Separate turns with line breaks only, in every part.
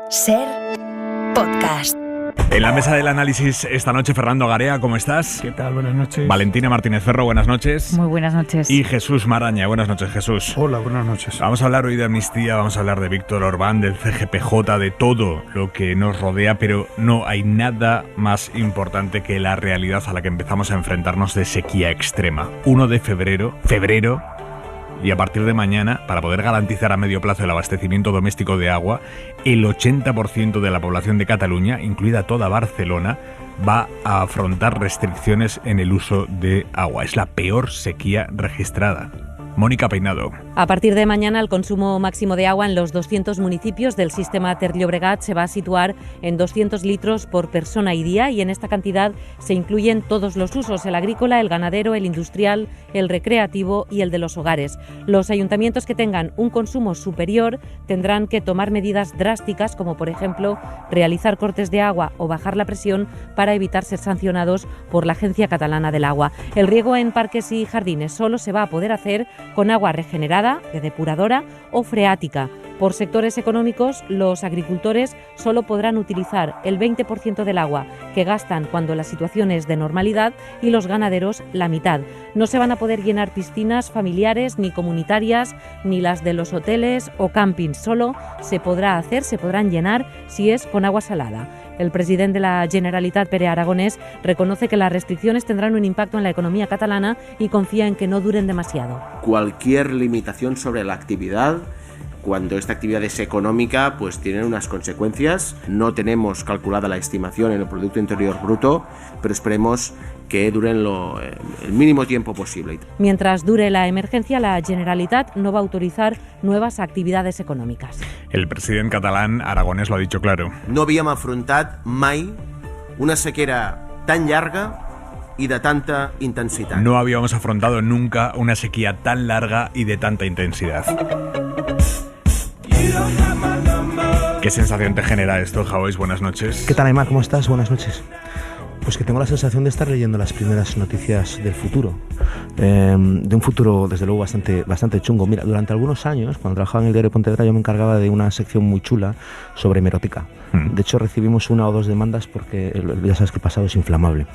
Ser podcast.
En la mesa del análisis esta noche, Fernando Garea, ¿cómo estás?
¿Qué tal? Buenas noches.
Valentina Martínez Ferro, buenas noches.
Muy buenas noches.
Y Jesús Maraña, buenas noches, Jesús.
Hola, buenas noches.
Vamos a hablar hoy de amnistía, vamos a hablar de Víctor Orbán, del CGPJ, de todo lo que nos rodea, pero no hay nada más importante que la realidad a la que empezamos a enfrentarnos de sequía extrema. 1 de febrero, y a partir de mañana, para poder garantizar a medio plazo el abastecimiento doméstico de agua, el 80% de la población de Cataluña, incluida toda Barcelona, va a afrontar restricciones en el uso de agua. Es la peor sequía registrada. Mónica Peinado.
A partir de mañana, el consumo máximo de agua en los 200 municipios del sistema Ter-Llobregat se va a situar en 200 litros por persona y día, y en esta cantidad se incluyen todos los usos: el agrícola, el ganadero, el industrial, el recreativo y el de los hogares. Los ayuntamientos que tengan un consumo superior tendrán que tomar medidas drásticas, como por ejemplo realizar cortes de agua o bajar la presión para evitar ser sancionados por la Agencia Catalana del Agua. El riego en parques y jardines solo se va a poder hacer con agua regenerada, de depuradora o freática. Por sectores económicos, los agricultores solo podrán utilizar el 20% del agua que gastan cuando la situación es de normalidad, y los ganaderos la mitad. No se van a poder llenar piscinas familiares ni comunitarias, ni las de los hoteles o campings. Solo se podrán llenar si es con agua salada. El presidente de la Generalitat, Pere Aragonès, reconoce que las restricciones tendrán un impacto en la economía catalana y confía en que no duren demasiado.
Cualquier limitación sobre la actividad, cuando esta actividad es económica, pues tiene unas consecuencias. No tenemos calculada la estimación en el Producto Interior Bruto, pero esperemos que duren el mínimo tiempo posible.
Mientras dure la emergencia, la Generalitat no va a autorizar nuevas actividades econòmiques.
El president catalán, Aragonès, lo ha dicho claro.
No havíem afrontat mai una sequera tan llarga y de tanta intensidad.
No habíamos afrontado nunca una sequía tan larga y de tanta intensidad. ¿Qué sensación te genera esto, Javois? Buenas noches.
¿Qué tal, Aymar? ¿Cómo estás? Buenas noches. Pues que tengo la sensación de estar leyendo las primeras noticias del futuro, de un futuro desde luego bastante chungo. Mira, durante algunos años, cuando trabajaba en el diario Pontevedra, yo me encargaba de una sección muy chula sobre hemeroteca. De hecho, recibimos 1 o 2 demandas porque ya sabes que el pasado es inflamable,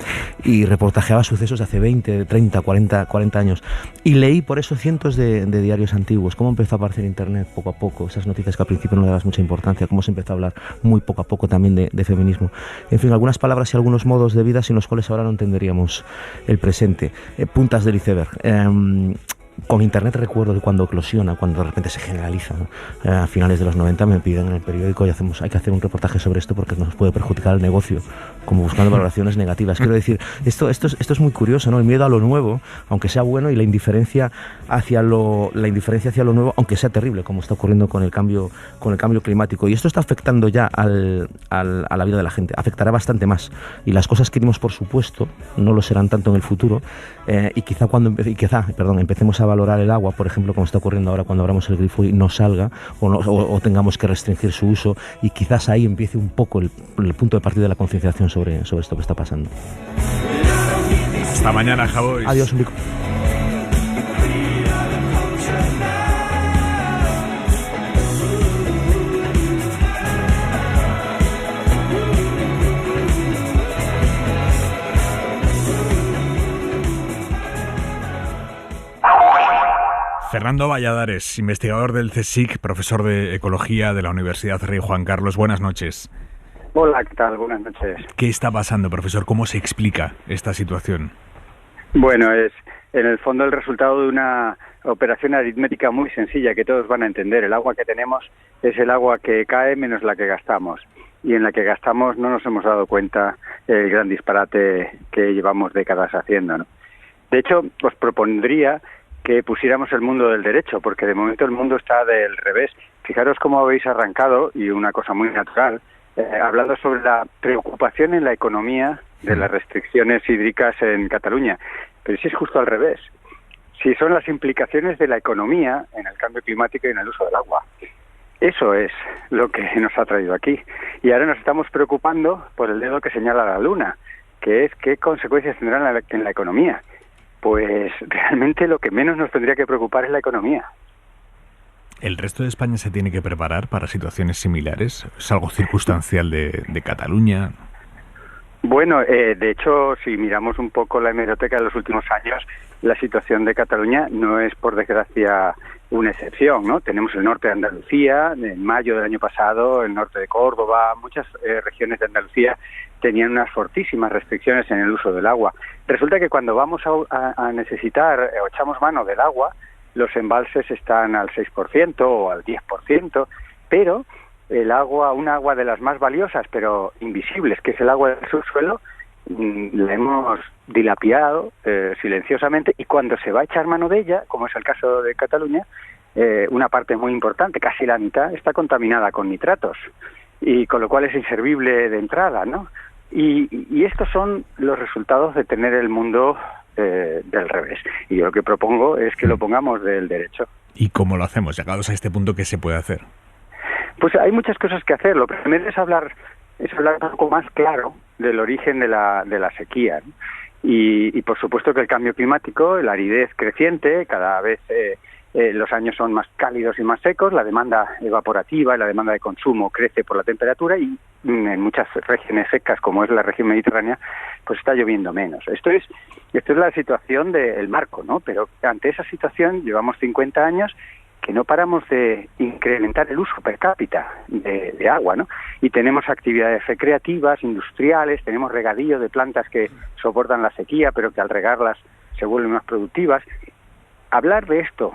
y reportajeaba sucesos de hace 20, 30, 40 años, y leí por eso cientos de diarios antiguos, cómo empezó a aparecer Internet poco a poco, esas noticias que al principio no le dabas mucha importancia, cómo se empezó a hablar muy poco a poco también de feminismo. En fin, algunas palabras y algunos modos de vida sin los cuales ahora no entenderíamos el presente. Puntas del iceberg. Con Internet recuerdo que cuando eclosiona, cuando de repente se generaliza, ¿no? A finales de los 90 me piden en el periódico hay que hacer un reportaje sobre esto porque nos puede perjudicar el negocio, como buscando valoraciones negativas. Quiero decir, esto es muy curioso, ¿no? El miedo a lo nuevo, aunque sea bueno, y la indiferencia hacia lo nuevo, aunque sea terrible, como está ocurriendo con el cambio climático. Y esto está afectando ya a la vida de la gente. Afectará bastante más. Y las cosas que dimos por supuesto no lo serán tanto en el futuro. Y quizá empecemos a valorar el agua, por ejemplo, como está ocurriendo ahora cuando abramos el grifo y no salga, o tengamos que restringir su uso, y quizás ahí empiece un poco el punto de partida de la concienciación sobre esto que está pasando.
Hasta mañana, Javois.
Adiós, un pico.
Fernando Valladares, investigador del CSIC, profesor de Ecología de la Universidad Rey Juan Carlos. Buenas noches.
Hola, ¿qué tal? Buenas noches.
¿Qué está pasando, profesor? ¿Cómo se explica esta situación?
Bueno, es en el fondo el resultado de una operación aritmética muy sencilla que todos van a entender. El agua que tenemos es el agua que cae menos la que gastamos. Y en la que gastamos no nos hemos dado cuenta el gran disparate que llevamos décadas haciendo, ¿no? De hecho, os propondría que pusiéramos el mundo del derecho, porque de momento el mundo está del revés. Fijaros cómo habéis arrancado, y una cosa muy natural, hablando sobre la preocupación en la economía de las restricciones hídricas en Cataluña. Pero si es justo al revés. Si son las implicaciones de la economía en el cambio climático y en el uso del agua. Eso es lo que nos ha traído aquí. Y ahora nos estamos preocupando por el dedo que señala la luna, que es qué consecuencias tendrán en la economía. Pues realmente lo que menos nos tendría que preocupar es la economía.
¿El resto de España se tiene que preparar para situaciones similares? ¿Es algo circunstancial de Cataluña?
Bueno, de hecho, si miramos un poco la hemeroteca de los últimos años, la situación de Cataluña no es, por desgracia, una excepción, ¿no? Tenemos el norte de Andalucía, en mayo del año pasado, el norte de Córdoba, muchas regiones de Andalucía tenían unas fortísimas restricciones en el uso del agua. Resulta que cuando vamos a necesitar o echamos mano del agua, los embalses están al 6% o al 10%, pero el agua, un agua de las más valiosas pero invisibles, que es el agua del subsuelo, la hemos dilapidado silenciosamente, y cuando se va a echar mano de ella, como es el caso de Cataluña, una parte muy importante, casi la mitad, está contaminada con nitratos, y con lo cual es inservible de entrada, ¿no? Y estos son los resultados de tener el mundo del revés. Y yo lo que propongo es que lo pongamos del derecho.
¿Y cómo lo hacemos? Llegados a este punto, ¿qué se puede hacer?
Pues hay muchas cosas que hacer. Lo primero es hablar un poco más claro del origen de la sequía, ¿no? Y por supuesto que el cambio climático, la aridez creciente, cada vez los años son más cálidos y más secos, la demanda evaporativa y la demanda de consumo crece por la temperatura, y en muchas regiones secas, como es la región mediterránea, pues está lloviendo menos. Esto es la situación del marco, ¿no? Pero ante esa situación llevamos 50 años que no paramos de incrementar el uso per cápita de agua, ¿no? Y tenemos actividades recreativas, industriales, tenemos regadío de plantas que soportan la sequía, pero que al regarlas se vuelven más productivas. Hablar de esto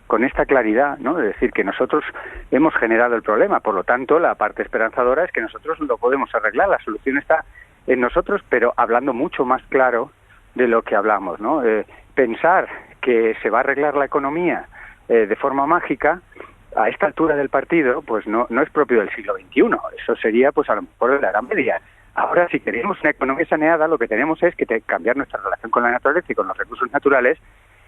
con esta claridad, ¿no? De decir que nosotros hemos generado el problema, por lo tanto, la parte esperanzadora es que nosotros lo podemos arreglar, la solución está en nosotros, pero hablando mucho más claro de lo que hablamos, ¿no? Pensar que se va a arreglar la economía de forma mágica a esta altura del partido, pues no es propio del siglo XXI. Eso sería, pues a lo mejor, de la Edad Media. Ahora, si queremos una economía saneada, lo que tenemos es que cambiar nuestra relación con la naturaleza y con los recursos naturales,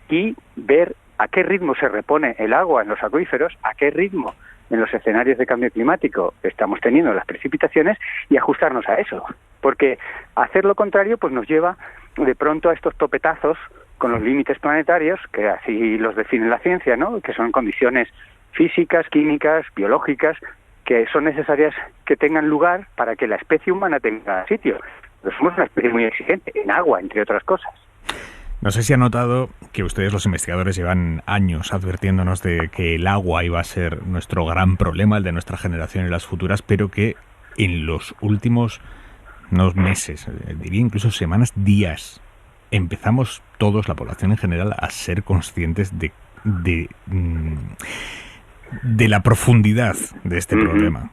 y ver a qué ritmo se repone el agua en los acuíferos, a qué ritmo en los escenarios de cambio climático estamos teniendo las precipitaciones, y ajustarnos a eso. Porque hacer lo contrario pues nos lleva de pronto a estos topetazos con los límites planetarios, que así los define la ciencia, ¿no? Que son condiciones físicas, químicas, biológicas, que son necesarias que tengan lugar para que la especie humana tenga sitio. Pero somos una especie muy exigente, en agua, entre otras cosas.
No sé si ha notado que ustedes, los investigadores, llevan años advirtiéndonos de que el agua iba a ser nuestro gran problema, el de nuestra generación y las futuras, pero que en los últimos meses, diría incluso semanas, días, empezamos todos, la población en general, a ser conscientes de la profundidad de este problema.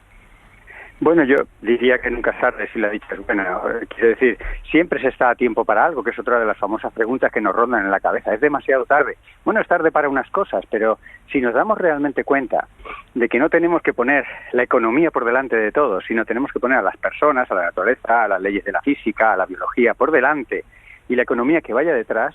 Bueno, yo diría que nunca es tarde si la dicha es buena. Quiero decir, siempre se está a tiempo para algo, que es otra de las famosas preguntas que nos rondan en la cabeza. ¿Es demasiado tarde? Bueno, es tarde para unas cosas, pero si nos damos realmente cuenta de que no tenemos que poner la economía por delante de todo, sino tenemos que poner a las personas, a la naturaleza, a las leyes de la física, a la biología por delante, y la economía que vaya detrás,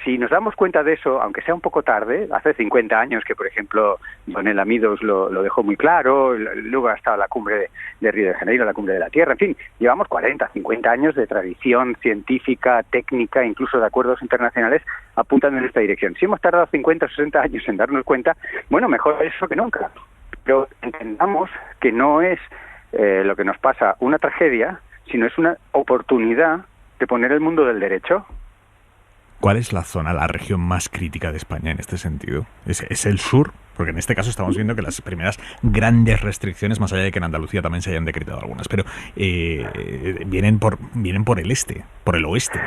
si nos damos cuenta de eso, aunque sea un poco tarde, hace 50 años que, por ejemplo, Donella Meadows lo dejó muy claro, luego ha estado la cumbre de Río de Janeiro, la cumbre de la Tierra, en fin, llevamos 40, 50 años de tradición científica, técnica, incluso de acuerdos internacionales apuntando en esta dirección. Si hemos tardado 50 o 60 años en darnos cuenta, bueno, mejor eso que nunca. Pero entendamos que no es lo que nos pasa una tragedia, sino es una oportunidad de poner el mundo del derecho.
¿Cuál es la zona, la región más crítica de España en este sentido? ¿Es el sur? Porque en este caso estamos viendo que las primeras grandes restricciones, más allá de que en Andalucía también se hayan decretado algunas, pero vienen por el este, por el oeste.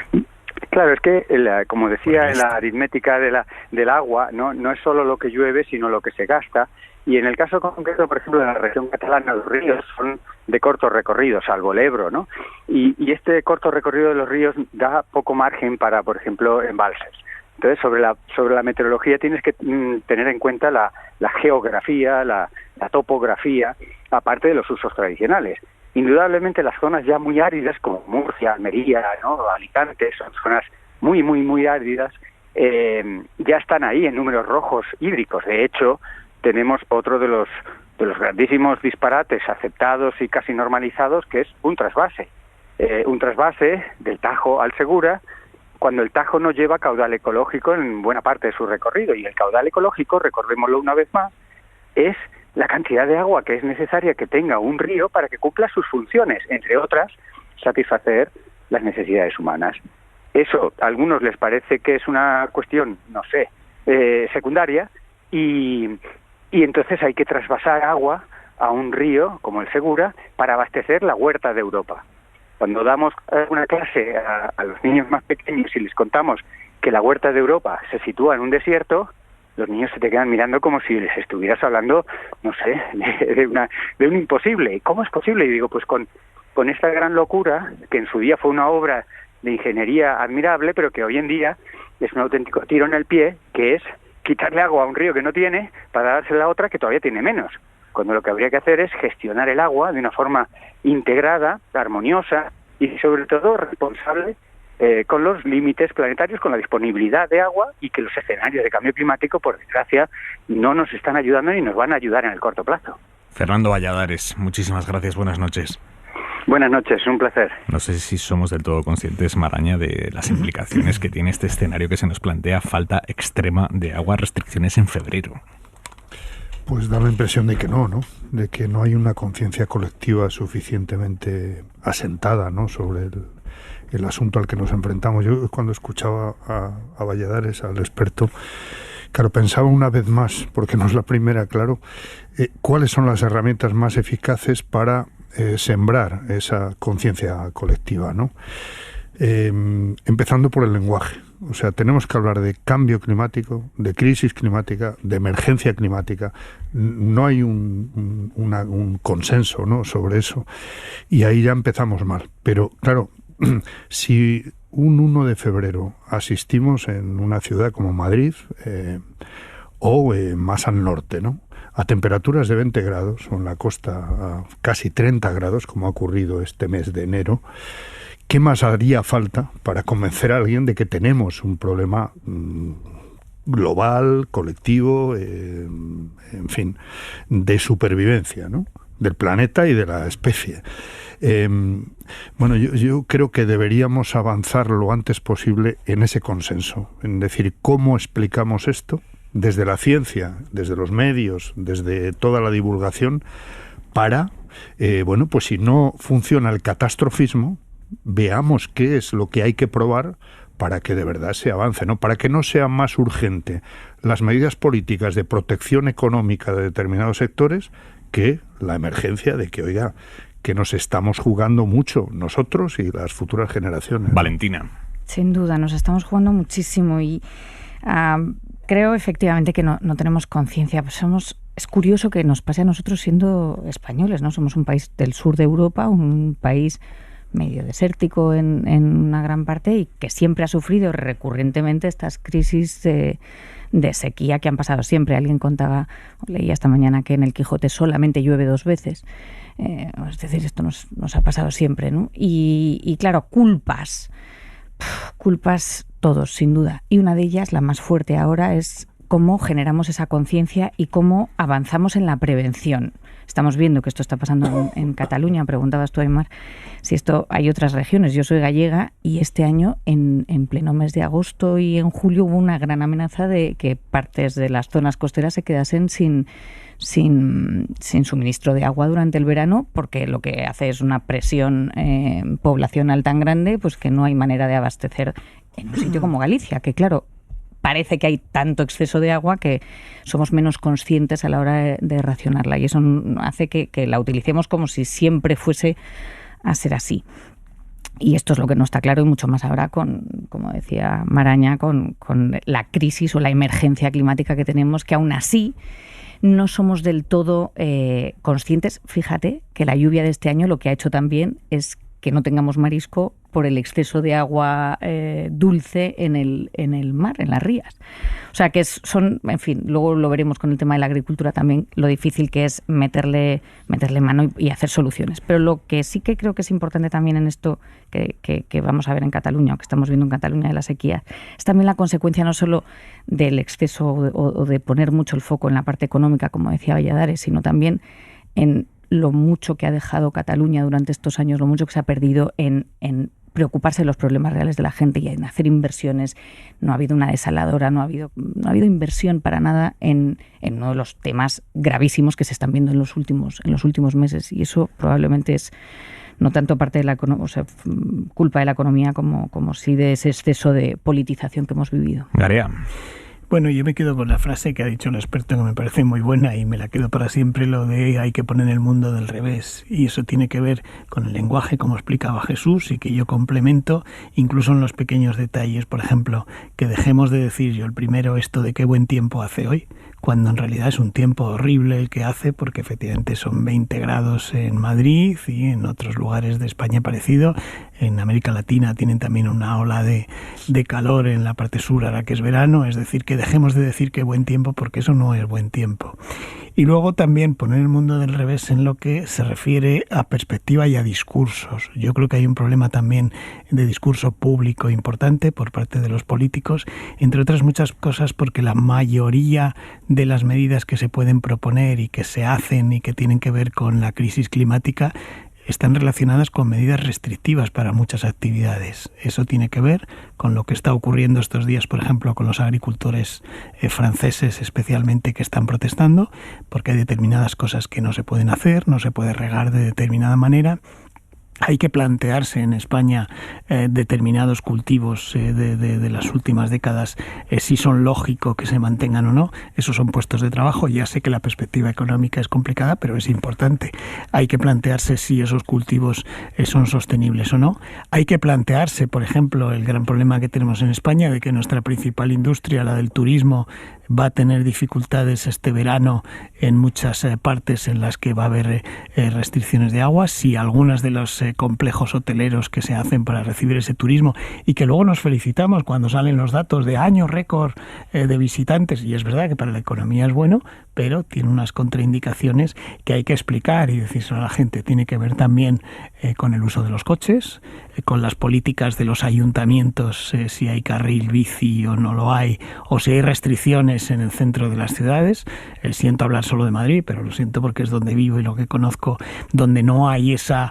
Claro, es que, como decía en la aritmética del agua, no es solo lo que llueve, sino lo que se gasta. Y en el caso concreto, por ejemplo, de la región catalana, los ríos son de corto recorrido, salvo el Ebro, ¿no? Y este corto recorrido de los ríos da poco margen para, por ejemplo, embalses. Entonces, sobre la meteorología tienes que tener en cuenta la geografía, la topografía, aparte de los usos tradicionales. Indudablemente las zonas ya muy áridas, como Murcia, Almería, ¿no? Alicante, son zonas muy, muy, muy áridas, ya están ahí en números rojos hídricos. De hecho, tenemos otro de los grandísimos disparates aceptados y casi normalizados, que es un trasvase del Tajo al Segura, cuando el Tajo no lleva caudal ecológico en buena parte de su recorrido. Y el caudal ecológico, recordémoslo una vez más, es la cantidad de agua que es necesaria que tenga un río para que cumpla sus funciones, entre otras, satisfacer las necesidades humanas. Eso a algunos les parece que es una cuestión, no sé, secundaria, y entonces hay que trasvasar agua a un río como el Segura para abastecer la huerta de Europa. Cuando damos una clase a los niños más pequeños y les contamos que la huerta de Europa se sitúa en un desierto, los niños se te quedan mirando como si les estuvieras hablando, no sé, de un imposible. ¿Cómo es posible? Y digo, pues con esta gran locura, que en su día fue una obra de ingeniería admirable, pero que hoy en día es un auténtico tiro en el pie, que es quitarle agua a un río que no tiene para dársela a otra que todavía tiene menos. Cuando lo que habría que hacer es gestionar el agua de una forma integrada, armoniosa y sobre todo responsable con los límites planetarios, con la disponibilidad de agua, y que los escenarios de cambio climático, por desgracia, no nos están ayudando ni nos van a ayudar en el corto plazo.
Fernando Valladares, muchísimas gracias, buenas noches.
Buenas noches, un placer.
No sé si somos del todo conscientes, Maraña, de las implicaciones que tiene este escenario que se nos plantea: falta extrema de agua, restricciones en febrero.
Pues da la impresión de que no, de que no hay una conciencia colectiva suficientemente asentada, ¿no?, sobre el asunto al que nos enfrentamos. Yo cuando escuchaba a Valladares, al experto, claro, pensaba una vez más, porque no es la primera, claro, cuáles son las herramientas más eficaces para sembrar esa conciencia colectiva, ¿no? Empezando por el lenguaje. O sea, tenemos que hablar de cambio climático, de crisis climática, de emergencia climática. No hay un consenso, ¿no?, sobre eso. Y ahí ya empezamos mal. Pero, claro, si un 1 de febrero asistimos en una ciudad como Madrid o más al norte, ¿no?, a temperaturas de 20 grados, o en la costa a casi 30 grados, como ha ocurrido este mes de enero, ¿qué más haría falta para convencer a alguien de que tenemos un problema global, colectivo, en fin, de supervivencia, ¿no?, del planeta y de la especie? Bueno, yo creo que deberíamos avanzar lo antes posible en ese consenso, en decir cómo explicamos esto desde la ciencia, desde los medios, desde toda la divulgación, para, bueno, pues si no funciona el catastrofismo, veamos qué es lo que hay que probar para que de verdad se avance, ¿no? Para que no sea más urgente las medidas políticas de protección económica de determinados sectores que la emergencia de que, oiga, que nos estamos jugando mucho nosotros y las futuras generaciones.
Valentina.
Sin duda, nos estamos jugando muchísimo y creo efectivamente que no tenemos conciencia. Es curioso que nos pase a nosotros siendo españoles, ¿no? Somos un país del sur de Europa, un país medio desértico en una gran parte y que siempre ha sufrido recurrentemente estas crisis de sequía que han pasado siempre. Alguien contaba, leía esta mañana, que en el Quijote solamente llueve 2 veces. Es decir, esto nos ha pasado siempre, ¿no? Y claro, culpas todos, sin duda. Y una de ellas, la más fuerte ahora, es cómo generamos esa conciencia y cómo avanzamos en la prevención. Estamos viendo que esto está pasando en Cataluña. Preguntabas tú, Aimar, si esto hay otras regiones. Yo soy gallega y este año, en pleno mes de agosto y en julio, hubo una gran amenaza de que partes de las zonas costeras se quedasen sin suministro de agua durante el verano, porque lo que hace es una presión poblacional tan grande, pues que no hay manera de abastecer en un sitio como Galicia, que claro, parece que hay tanto exceso de agua que somos menos conscientes a la hora de racionarla, y eso hace que la utilicemos como si siempre fuese a ser así. Y esto es lo que no está claro, y mucho más ahora con, como decía Maraña, con la crisis o la emergencia climática que tenemos, que aún así no somos del todo conscientes. Fíjate que la lluvia de este año lo que ha hecho también es que no tengamos marisco por el exceso de agua dulce en el mar, en las rías. O sea que son, en fin, luego lo veremos con el tema de la agricultura también, lo difícil que es meterle mano y hacer soluciones. Pero lo que sí que creo que es importante también en esto que vamos a ver en Cataluña, o que estamos viendo en Cataluña de la sequía, es también la consecuencia no solo del exceso o de poner mucho el foco en la parte económica, como decía Valladares, sino también en lo mucho que ha dejado Cataluña durante estos años, lo mucho que se ha perdido en preocuparse de los problemas reales de la gente y en hacer inversiones. No ha habido una desaladora, no ha habido inversión para nada en uno de los temas gravísimos que se están viendo en los últimos meses, y eso probablemente es no tanto parte de culpa de la economía como sí de ese exceso de politización que hemos vivido.
Garea.
Bueno, yo me quedo con la frase que ha dicho el experto, que me parece muy buena y me la quedo para siempre, lo de hay que poner el mundo del revés. Y eso tiene que ver con el lenguaje, como explicaba Jesús, y que yo complemento, incluso en los pequeños detalles. Por ejemplo, que dejemos de decir yo el primero esto de qué buen tiempo hace hoy, cuando en realidad es un tiempo horrible el que hace, porque efectivamente son 20 grados en Madrid y en otros lugares de España parecido. En América Latina tienen también una ola de calor en la parte sur, ahora que es verano. Es decir, que dejemos de decir que buen tiempo, porque eso no es buen tiempo. Y luego también poner el mundo del revés en lo que se refiere a perspectiva y a discursos. Yo creo que hay un problema también de discurso público importante por parte de los políticos, entre otras muchas cosas porque la mayoría de las medidas que se pueden proponer y que se hacen y que tienen que ver con la crisis climática están relacionadas con medidas restrictivas para muchas actividades. Eso tiene que ver con lo que está ocurriendo estos días, por ejemplo, con los agricultores franceses especialmente, que están protestando porque hay determinadas cosas que no se pueden hacer, no se puede regar de determinada manera. Hay que plantearse en España determinados cultivos de las últimas décadas, si son lógicos que se mantengan o no. Esos son puestos de trabajo. Ya sé que la perspectiva económica es complicada, pero es importante. Hay que plantearse si esos cultivos son sostenibles o no. Hay que plantearse, por ejemplo, el gran problema que tenemos en España de que nuestra principal industria, la del turismo, va a tener dificultades este verano en muchas partes en las que va a haber restricciones de agua. Si algunas de los complejos hoteleros que se hacen para recibir ese turismo, y que luego nos felicitamos cuando salen los datos de año récord de visitantes, y es verdad que para la economía es bueno, pero tiene unas contraindicaciones que hay que explicar y decírselo a la gente. Tiene que ver también con el uso de los coches, con las políticas de los ayuntamientos, si hay carril bici o no lo hay, o si hay restricciones en el centro de las ciudades. Siento hablar solo de Madrid, pero lo siento porque es donde vivo y lo que conozco, donde no hay esa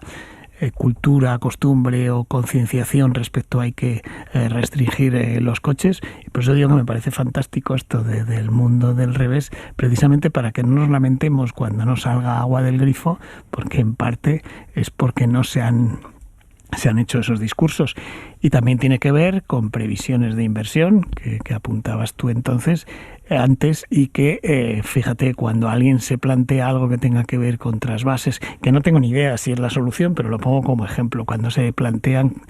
cultura, costumbre o concienciación respecto a hay que restringir los coches. Y por eso digo que me parece fantástico esto del mundo del revés, precisamente para que no nos lamentemos cuando no salga agua del grifo, porque en parte es porque no se han hecho esos discursos. Y también tiene que ver con previsiones de inversión que apuntabas tú antes, y que, fíjate, cuando alguien se plantea algo que tenga que ver con trasvases, que no tengo ni idea si es la solución, pero lo pongo como ejemplo, cuando se plantean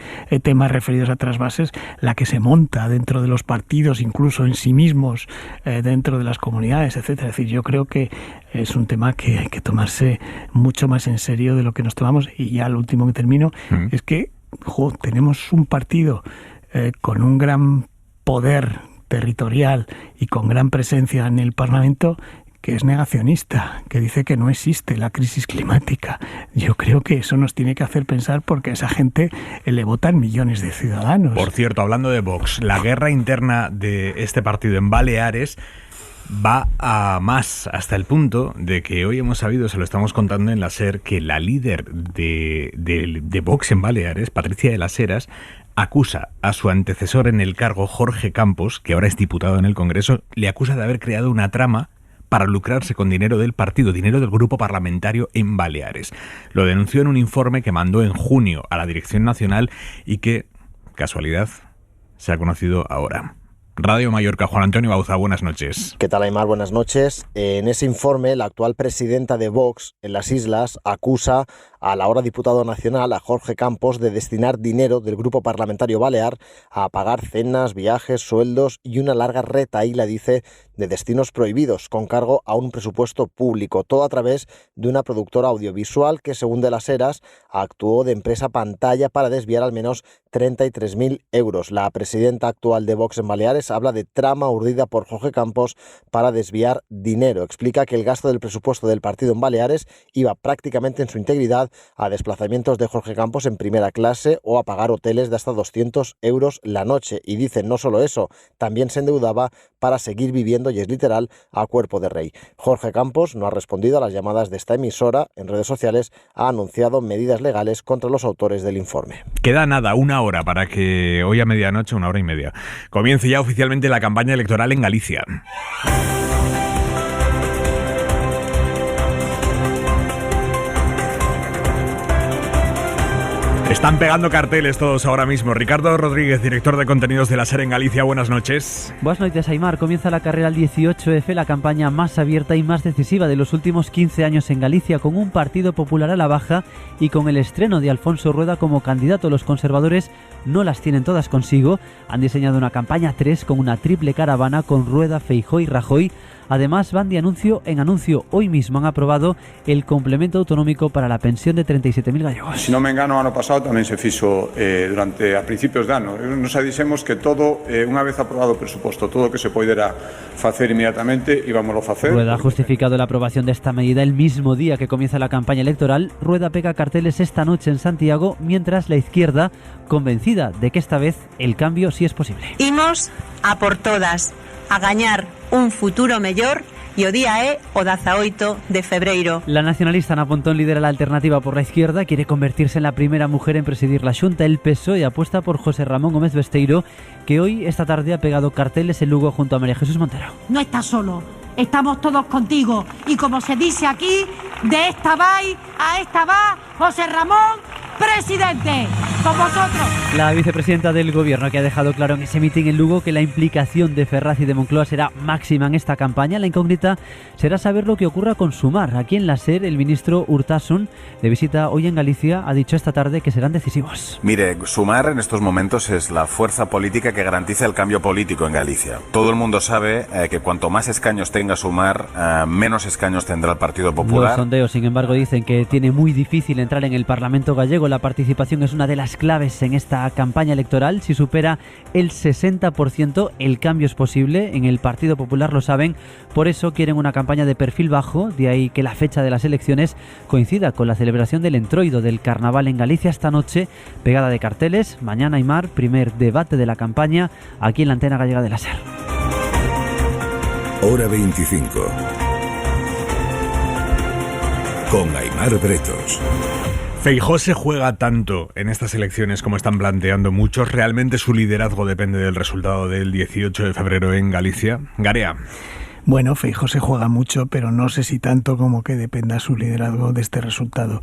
temas referidos a trasvases, la que se monta dentro de los partidos, incluso en sí mismos, dentro de las comunidades, etcétera. Es decir, yo creo que es un tema que hay que tomarse mucho más en serio de lo que nos tomamos. Y ya lo último que termino es que tenemos un partido con un gran poder territorial y con gran presencia en el Parlamento, que es negacionista, que dice que no existe la crisis climática. Yo creo que eso nos tiene que hacer pensar, porque a esa gente le votan millones de ciudadanos.
Por cierto, hablando de Vox, la guerra interna de este partido en Baleares va a más, hasta el punto de que hoy hemos sabido, se lo estamos contando en la SER, que la líder de Vox en Baleares, Patricia de las Heras, acusa a su antecesor en el cargo, Jorge Campos, que ahora es diputado en el Congreso, le acusa de haber creado una trama para lucrarse con dinero del partido, dinero del grupo parlamentario en Baleares. Lo denunció en un informe que mandó en junio a la Dirección Nacional y que, casualidad, se ha conocido ahora. Radio Mallorca, Juan Antonio Bauza, buenas noches.
¿Qué tal, Aymar? Buenas noches. En ese informe, la actual presidenta de Vox en las Islas acusa al ahora diputado nacional, a Jorge Campos, de destinar dinero del grupo parlamentario balear a pagar cenas, viajes, sueldos y una larga retahíla, dice, de destinos prohibidos, con cargo a un presupuesto público, todo a través de una productora audiovisual que, según de las Heras, actuó de empresa pantalla para desviar al menos 33.000 euros. La presidenta actual de Vox en Baleares habla de trama urdida por Jorge Campos para desviar dinero. Explica que el gasto del presupuesto del partido en Baleares iba prácticamente en su integridad a desplazamientos de Jorge Campos en primera clase o a pagar hoteles de hasta 200 euros la noche. Y dicen no solo eso, también se endeudaba para seguir viviendo, y es literal, a cuerpo de rey. Jorge Campos no ha respondido a las llamadas de esta emisora. En redes sociales ha anunciado medidas legales contra los autores del informe.
Queda nada, 1 hora para que hoy a medianoche, 1 hora y media, comience ya oficialmente la campaña electoral en Galicia. Están pegando carteles todos ahora mismo. Ricardo Rodríguez, director de contenidos de la SER en Galicia, buenas noches.
Buenas noches, Aimar. Comienza la carrera al 18F, la campaña más abierta y más decisiva de los últimos 15 años en Galicia, con un Partido Popular a la baja y con el estreno de Alfonso Rueda como candidato. Los conservadores no las tienen todas consigo. Han diseñado una campaña 3 con una triple caravana con Rueda, Feijóo y Rajoy. Además, van de anuncio en anuncio. Hoy mismo han aprobado el complemento autonómico para la pensión de 37.000 gallegos.
Si non me engano, ano pasado tamén se fixo a principios de ano. Nos dixemos que todo, unha vez aprobado o presuposto, todo o que se poidera facer inmediatamente, íbamoslo a facer.
Rueda ha justificado la aprobación de esta medida el mismo día que comienza la campaña electoral. Rueda pega carteles esta noche en Santiago, mientras la izquierda, convencida de que esta vez el cambio sí es posible.
Imos a por todas, a gañar un futuro mellor, e o día é o 18 de febreiro.
La nacionalista Ana Pontón lidera la alternativa por la izquierda, quiere convertirse en la primera mujer en presidir la Xunta. El PSOE apuesta por José Ramón Gómez Besteiro, que hoy, esta tarde, ha pegado carteles en Lugo junto a María Jesús Montero.
No estás solo, estamos todos contigo. Y como se dice aquí, de esta vai a esta va José Ramón, presidente, con vosotros.
La vicepresidenta del Gobierno, que ha dejado claro en ese mitin en Lugo que la implicación de Ferraz y de Moncloa será máxima en esta campaña. La incógnita será saber lo que ocurra con Sumar. Aquí en la SER, el ministro Urtasun, de visita hoy en Galicia, ha dicho esta tarde que serán decisivos.
Mire, Sumar en estos momentos es la fuerza política que garantiza el cambio político en Galicia. Todo el mundo sabe que cuanto más escaños tenga Sumar, menos escaños tendrá el Partido Popular.
Los sondeos, sin embargo, dicen que tiene muy difícil entrar en el Parlamento gallego. La participación es una de las claves en esta campaña electoral. Si supera el 60%, el cambio es posible. En el Partido Popular lo saben, por eso quieren una campaña de perfil bajo, de ahí que la fecha de las elecciones coincida con la celebración del Entroido, del Carnaval en Galicia esta noche, pegada de carteles. Mañana, Aimar, primer debate de la campaña aquí en la antena gallega de la SER.
Hora 25. Con Aimar Bretos.
Feijóo se juega tanto en estas elecciones como están planteando muchos. ¿Realmente su liderazgo depende del resultado del 18 de febrero en Galicia? Garea.
Bueno, Feijóo se juega mucho, pero no sé si tanto como que dependa su liderazgo de este resultado.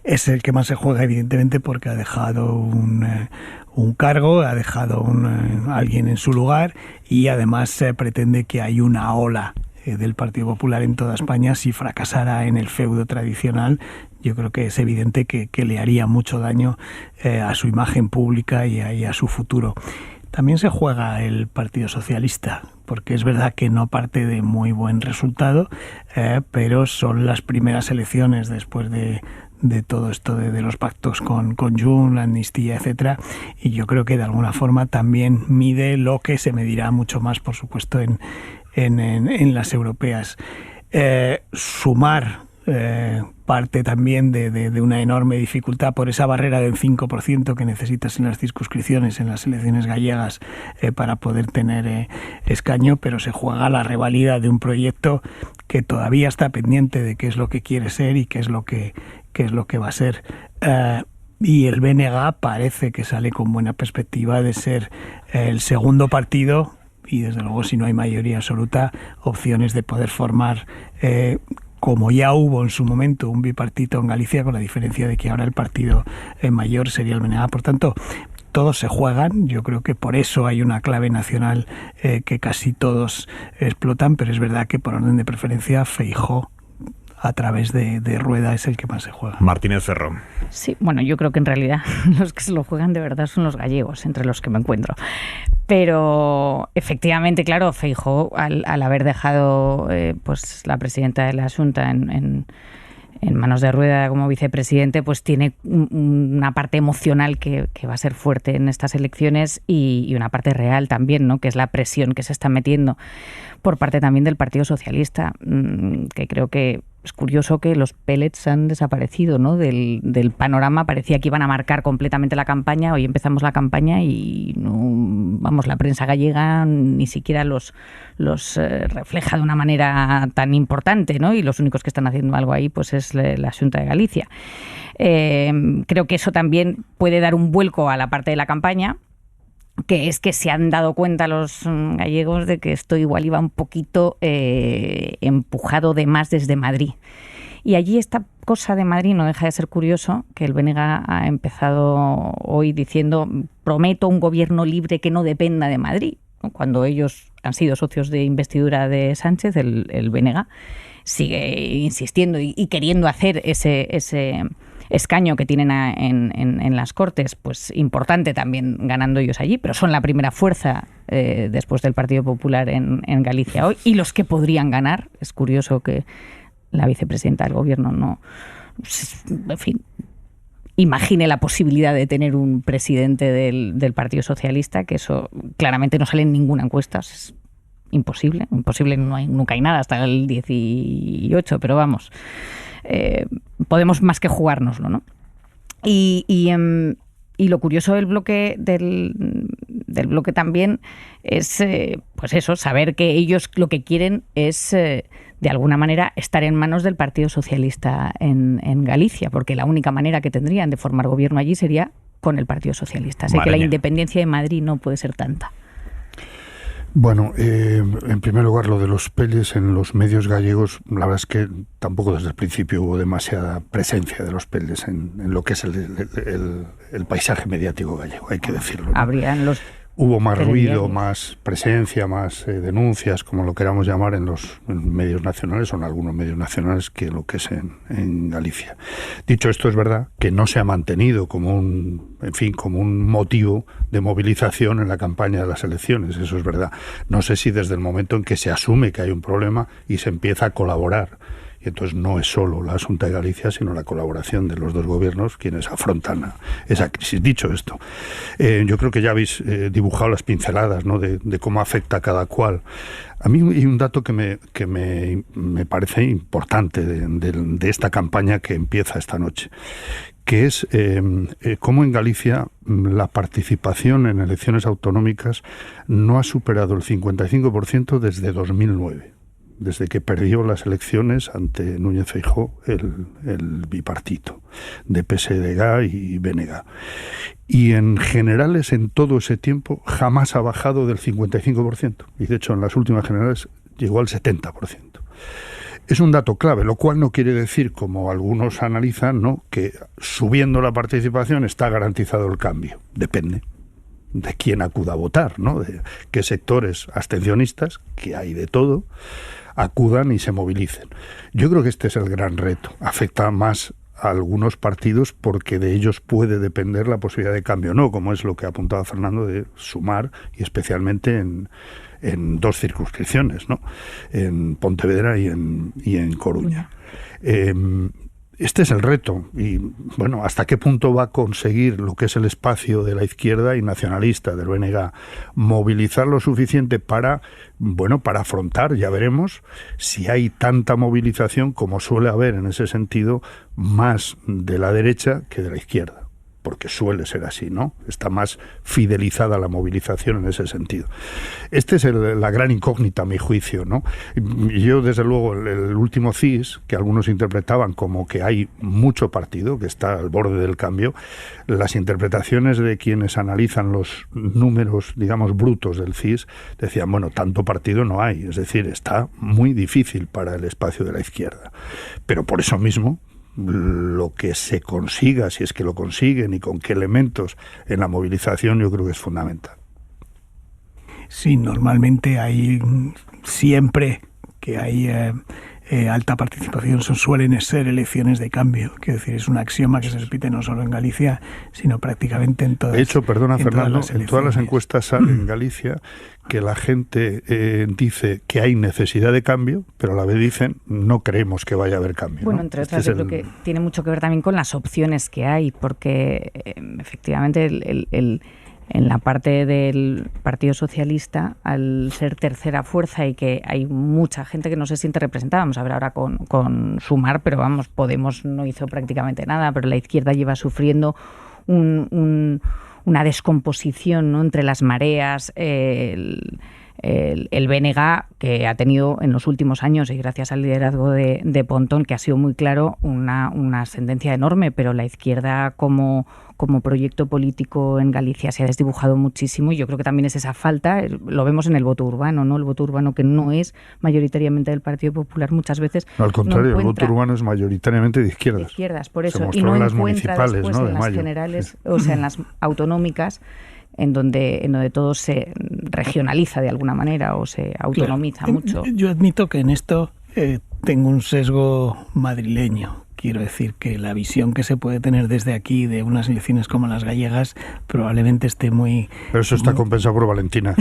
Es el que más se juega, evidentemente, porque ha dejado un cargo, ha dejado alguien en su lugar y además pretende que hay una ola del Partido Popular en toda España. Si fracasara en el feudo tradicional, yo creo que es evidente que le haría mucho daño a su imagen pública y a su futuro. También se juega el Partido Socialista, porque es verdad que no parte de muy buen resultado, pero son las primeras elecciones después de todo esto de los pactos con Junts, la amnistía, etcétera, y yo creo que de alguna forma también mide lo que se medirá mucho más, por supuesto, en las europeas. Sumar parte también de una enorme dificultad por esa barrera del 5% que necesitas en las circunscripciones, en las elecciones gallegas, para poder tener escaño, pero se juega la revalida de un proyecto que todavía está pendiente de qué es lo que quiere ser y qué es lo que va a ser. Y el BNG parece que sale con buena perspectiva de ser el segundo partido y, desde luego, si no hay mayoría absoluta, opciones de poder formar, como ya hubo en su momento, un bipartito en Galicia, con la diferencia de que ahora el partido mayor sería el BNG. Por tanto, todos se juegan. Yo creo que por eso hay una clave nacional que casi todos explotan, pero es verdad que por orden de preferencia Feijóo, a través de Rueda, es el que más se juega.
Martínez Ferro.
Sí, bueno, yo creo que en realidad los que se lo juegan de verdad son los gallegos, entre los que me encuentro. Pero efectivamente, claro, Feijóo, al haber dejado pues la presidenta de la Xunta en manos de Rueda como vicepresidente, pues tiene una parte emocional que va a ser fuerte en estas elecciones y una parte real también, ¿no? Que es la presión que se está metiendo por parte también del Partido Socialista, que creo que es curioso que los pellets han desaparecido, ¿no? Del panorama. Parecía que iban a marcar completamente la campaña. Hoy empezamos la campaña y no, vamos, la prensa gallega ni siquiera los refleja de una manera tan importante, ¿no? Y los únicos que están haciendo algo ahí pues es la Xunta de Galicia. Creo que eso también puede dar un vuelco a la parte de la campaña, que es que se han dado cuenta los gallegos de que esto igual iba un poquito empujado de más desde Madrid. Y allí esta cosa de Madrid no deja de ser curioso, que el BNG ha empezado hoy diciendo: prometo un gobierno libre que no dependa de Madrid, ¿no? Cuando ellos han sido socios de investidura de Sánchez, el BNG sigue insistiendo y queriendo hacer ese escaño que tienen en las Cortes, pues importante también ganando ellos allí, pero son la primera fuerza después del Partido Popular en Galicia hoy, y los que podrían ganar. Es curioso que la vicepresidenta del Gobierno no, en fin, imagine la posibilidad de tener un presidente del Partido Socialista, que eso claramente no sale en ninguna encuesta. Es imposible, nunca hay nada hasta el 18, pero vamos, podemos más que jugárnoslo, ¿no? Y lo curioso del bloque también es pues eso, saber que ellos lo que quieren es de alguna manera estar en manos del Partido Socialista en Galicia, porque la única manera que tendrían de formar gobierno allí sería con el Partido Socialista. Así que la independencia de Madrid no puede ser tanta.
Bueno, en primer lugar, lo de los pellets en los medios gallegos, la verdad es que tampoco desde el principio hubo demasiada presencia de los pellets en lo que es el paisaje mediático gallego, hay que decirlo, ¿no? Hubo más ruido, más presencia, más denuncias, como lo queramos llamar, en los medios nacionales o en algunos medios nacionales, que lo que es en Galicia. Dicho esto, es verdad que no se ha mantenido como un motivo de movilización en la campaña de las elecciones, eso es verdad. No sé si desde el momento en que se asume que hay un problema y se empieza a colaborar, y entonces no es solo la Xunta de Galicia, sino la colaboración de los dos gobiernos quienes afrontan esa crisis. Dicho esto, yo creo que ya habéis dibujado las pinceladas, ¿no?, de cómo afecta a cada cual. A mí hay un dato que me parece importante de esta campaña que empieza esta noche, que es cómo en Galicia la participación en elecciones autonómicas no ha superado el 55% desde 2009. Desde que perdió las elecciones ante Núñez Feijóo, el bipartito de PSDG y BNG. Y en generales, en todo ese tiempo, jamás ha bajado del 55%. Y de hecho, en las últimas generales llegó al 70%. Es un dato clave, lo cual no quiere decir, como algunos analizan, ¿no?, que subiendo la participación está garantizado el cambio. Depende de quién acuda a votar, ¿no?, de qué sectores abstencionistas, que hay de todo, acudan y se movilicen. Yo creo que este es el gran reto. Afecta más a algunos partidos porque de ellos puede depender la posibilidad de cambio, no como es lo que apuntaba Fernando de Sumar, y especialmente en dos circunscripciones, ¿no?, en Pontevedra y en Coruña. Este es el reto, y bueno, hasta qué punto va a conseguir lo que es el espacio de la izquierda y nacionalista del BNG movilizar lo suficiente para afrontar, ya veremos, si hay tanta movilización como suele haber en ese sentido, más de la derecha que de la izquierda, porque suele ser así, ¿no? Está más fidelizada la movilización en ese sentido. Esta es la gran incógnita, a mi juicio, ¿no? Yo, desde luego, el último CIS, que algunos interpretaban como que hay mucho partido, que está al borde del cambio, las interpretaciones de quienes analizan los números, digamos, brutos del CIS, decían, bueno, tanto partido no hay, es decir, está muy difícil para el espacio de la izquierda. Pero por eso mismo, lo que se consiga, si es que lo consiguen y con qué elementos en la movilización, yo creo que es fundamental.
Sí, normalmente hay, siempre que hay alta participación, suelen ser elecciones de cambio. Quiero decir, es un axioma que se repite no solo en Galicia, sino prácticamente en todas.
De hecho, perdona, Fernando, en todas las encuestas sale en Galicia que la gente dice que hay necesidad de cambio, pero a la vez dicen no creemos que vaya a haber cambio.
Bueno,
¿no?
entre otras, yo creo que tiene mucho que ver también con las opciones que hay, porque efectivamente en la parte del Partido Socialista, al ser tercera fuerza y que hay mucha gente que no se siente representada. Vamos a ver ahora con Sumar, pero vamos, Podemos no hizo prácticamente nada, pero la izquierda lleva sufriendo una descomposición, ¿no?, entre las mareas, el BNG, que ha tenido en los últimos años, y gracias al liderazgo de Pontón, que ha sido muy claro, una ascendencia enorme, pero la izquierda como proyecto político en Galicia se ha desdibujado muchísimo, y yo creo que también es esa falta, lo vemos en el voto urbano, ¿no? El voto urbano, que no es mayoritariamente del Partido Popular, muchas veces
no, al contrario, el voto urbano es mayoritariamente de izquierdas.
De izquierdas, por eso,
y no
encuentra
municipales,
después,
¿no?,
en las generales, o sea, en las autonómicas, en donde todo se regionaliza de alguna manera o se autonomiza mucho.
Yo admito que en esto tengo un sesgo madrileño. Quiero decir que la visión que se puede tener desde aquí de unas elecciones como las gallegas probablemente esté muy...
Pero eso está compensado por Valentina.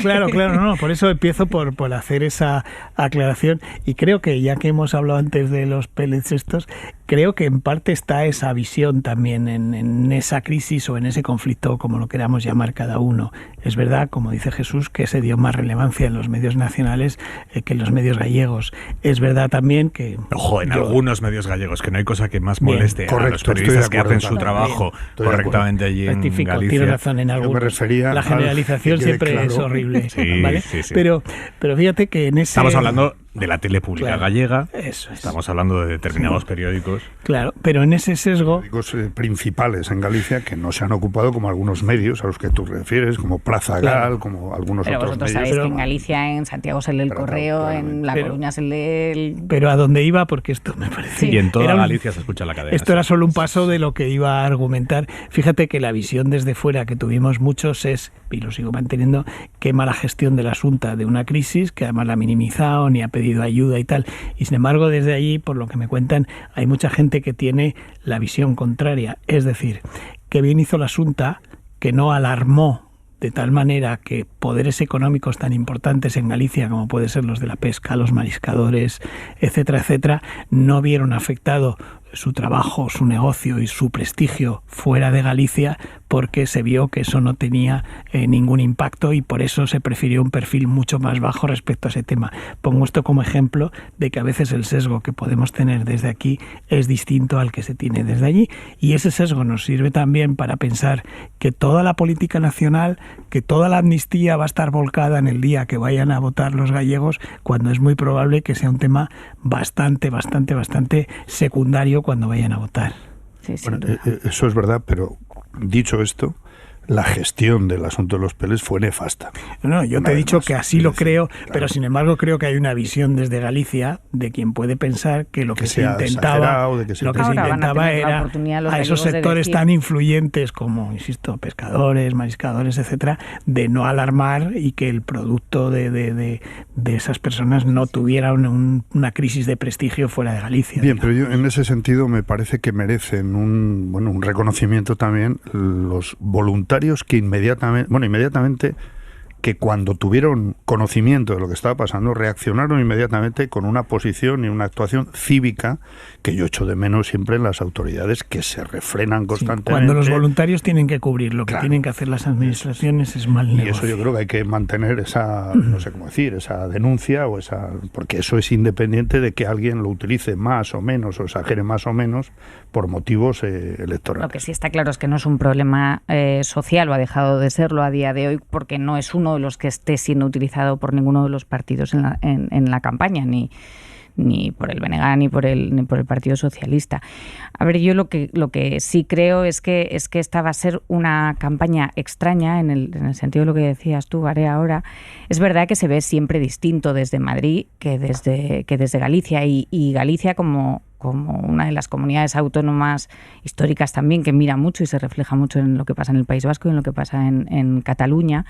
Claro, no, por eso empiezo por hacer esa aclaración, y creo que ya que hemos hablado antes de los pellets estos, creo que en parte está esa visión también en esa crisis o en ese conflicto, como lo queramos llamar cada uno. Es verdad, como dice Jesús, que se dio más relevancia en los medios nacionales que en los medios gallegos. Es verdad también que...
Ojo, en algunos medios gallegos, que no hay cosa que más moleste a los periodistas que hacen su trabajo correctamente allí en Galicia.
Tiene razón en algunos.
Yo me refería
la generalización siempre es horrible.
Sí,
¿vale?
sí.
Pero fíjate que en ese...
Estamos hablando de la tele pública gallega.
Eso es.
Estamos hablando de determinados periódicos.
Claro, pero en ese sesgo...
Periódicos principales en Galicia que no se han ocupado, como algunos medios a los que tú refieres, como Plaza Gal, como algunos
pero
otros
vosotros
medios.
sabéis que en Galicia, en Santiago se lee el Correo, en La Coruña se lee el...
Pero a dónde iba, porque esto me parece...
Y en toda Galicia se escucha la cadena.
Esto era solo un paso de lo que iba a argumentar. Fíjate que la visión desde fuera que tuvimos muchos es, y lo sigo manteniendo, qué mala gestión del asunto de una crisis, que además la ha minimizado, ni ha pedido ayuda y tal. Y sin embargo, desde allí, por lo que me cuentan, hay mucha gente que tiene la visión contraria. Es decir, que bien hizo la Xunta, que no alarmó de tal manera que poderes económicos tan importantes en Galicia como pueden ser los de la pesca, los mariscadores, etcétera, etcétera, no vieron afectado su trabajo, su negocio y su prestigio fuera de Galicia, porque se vio que eso no tenía ningún impacto, y por eso se prefirió un perfil mucho más bajo respecto a ese tema. Pongo esto como ejemplo de que a veces el sesgo que podemos tener desde aquí es distinto al que se tiene desde allí, y ese sesgo nos sirve también para pensar que toda la política nacional, que toda la amnistía va a estar volcada en el día que vayan a votar los gallegos, cuando es muy probable que sea un tema bastante secundario cuando vayan a votar.
Sí,
bueno, eso es verdad, pero dicho esto, la gestión del asunto de los pellets fue nefasta.
No, yo te he dicho que así lo creo, claro. Pero sin embargo creo que hay una visión desde Galicia de quien puede pensar que lo que se intentaba era a esos sectores tan influyentes como, insisto, pescadores, mariscadores, etcétera, de no alarmar y que el producto de esas personas no tuviera una crisis de prestigio fuera de Galicia.
Bien, pero yo en ese sentido me parece que merecen un reconocimiento también los voluntarios que inmediatamente, que cuando tuvieron conocimiento de lo que estaba pasando, reaccionaron inmediatamente con una posición y una actuación cívica que yo echo de menos siempre en las autoridades, que se refrenan constantemente.
Cuando los voluntarios tienen que cubrir lo que tienen que hacer las administraciones, es mal negocio.
Y eso yo creo que hay que mantener esa, no sé cómo decir, esa denuncia, porque eso es independiente de que alguien lo utilice más o menos o exagere más o menos por motivos electorales.
Lo que sí está claro es que no es un problema social, o ha dejado de serlo a día de hoy, porque no es uno de los que esté siendo utilizado por ninguno de los partidos en la campaña, ni por el BNG ni por el Partido Socialista. A ver, yo lo que sí creo es que esta va a ser una campaña extraña en el sentido de lo que decías tú, Barea, ahora. Es verdad que se ve siempre distinto desde Madrid que desde Galicia, y Galicia como una de las comunidades autónomas históricas también, que mira mucho y se refleja mucho en lo que pasa en el País Vasco y en lo que pasa en Cataluña,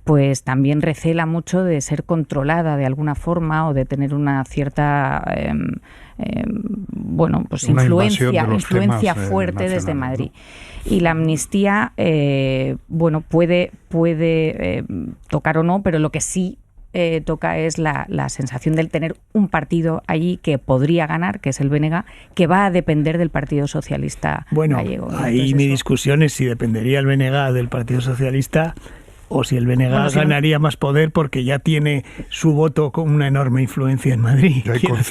pues también recela mucho de ser controlada de alguna forma o de tener una cierta influencia fuerte desde Madrid. ¿No? Y la amnistía puede tocar o no, pero lo que sí toca es la sensación del tener un partido allí que podría ganar, que es el BNG, que va a depender del Partido Socialista gallego.
Bueno, ahí mi discusión es si dependería el BNG del Partido Socialista o si el BNG ganaría más poder porque ya tiene su voto con una enorme influencia en Madrid.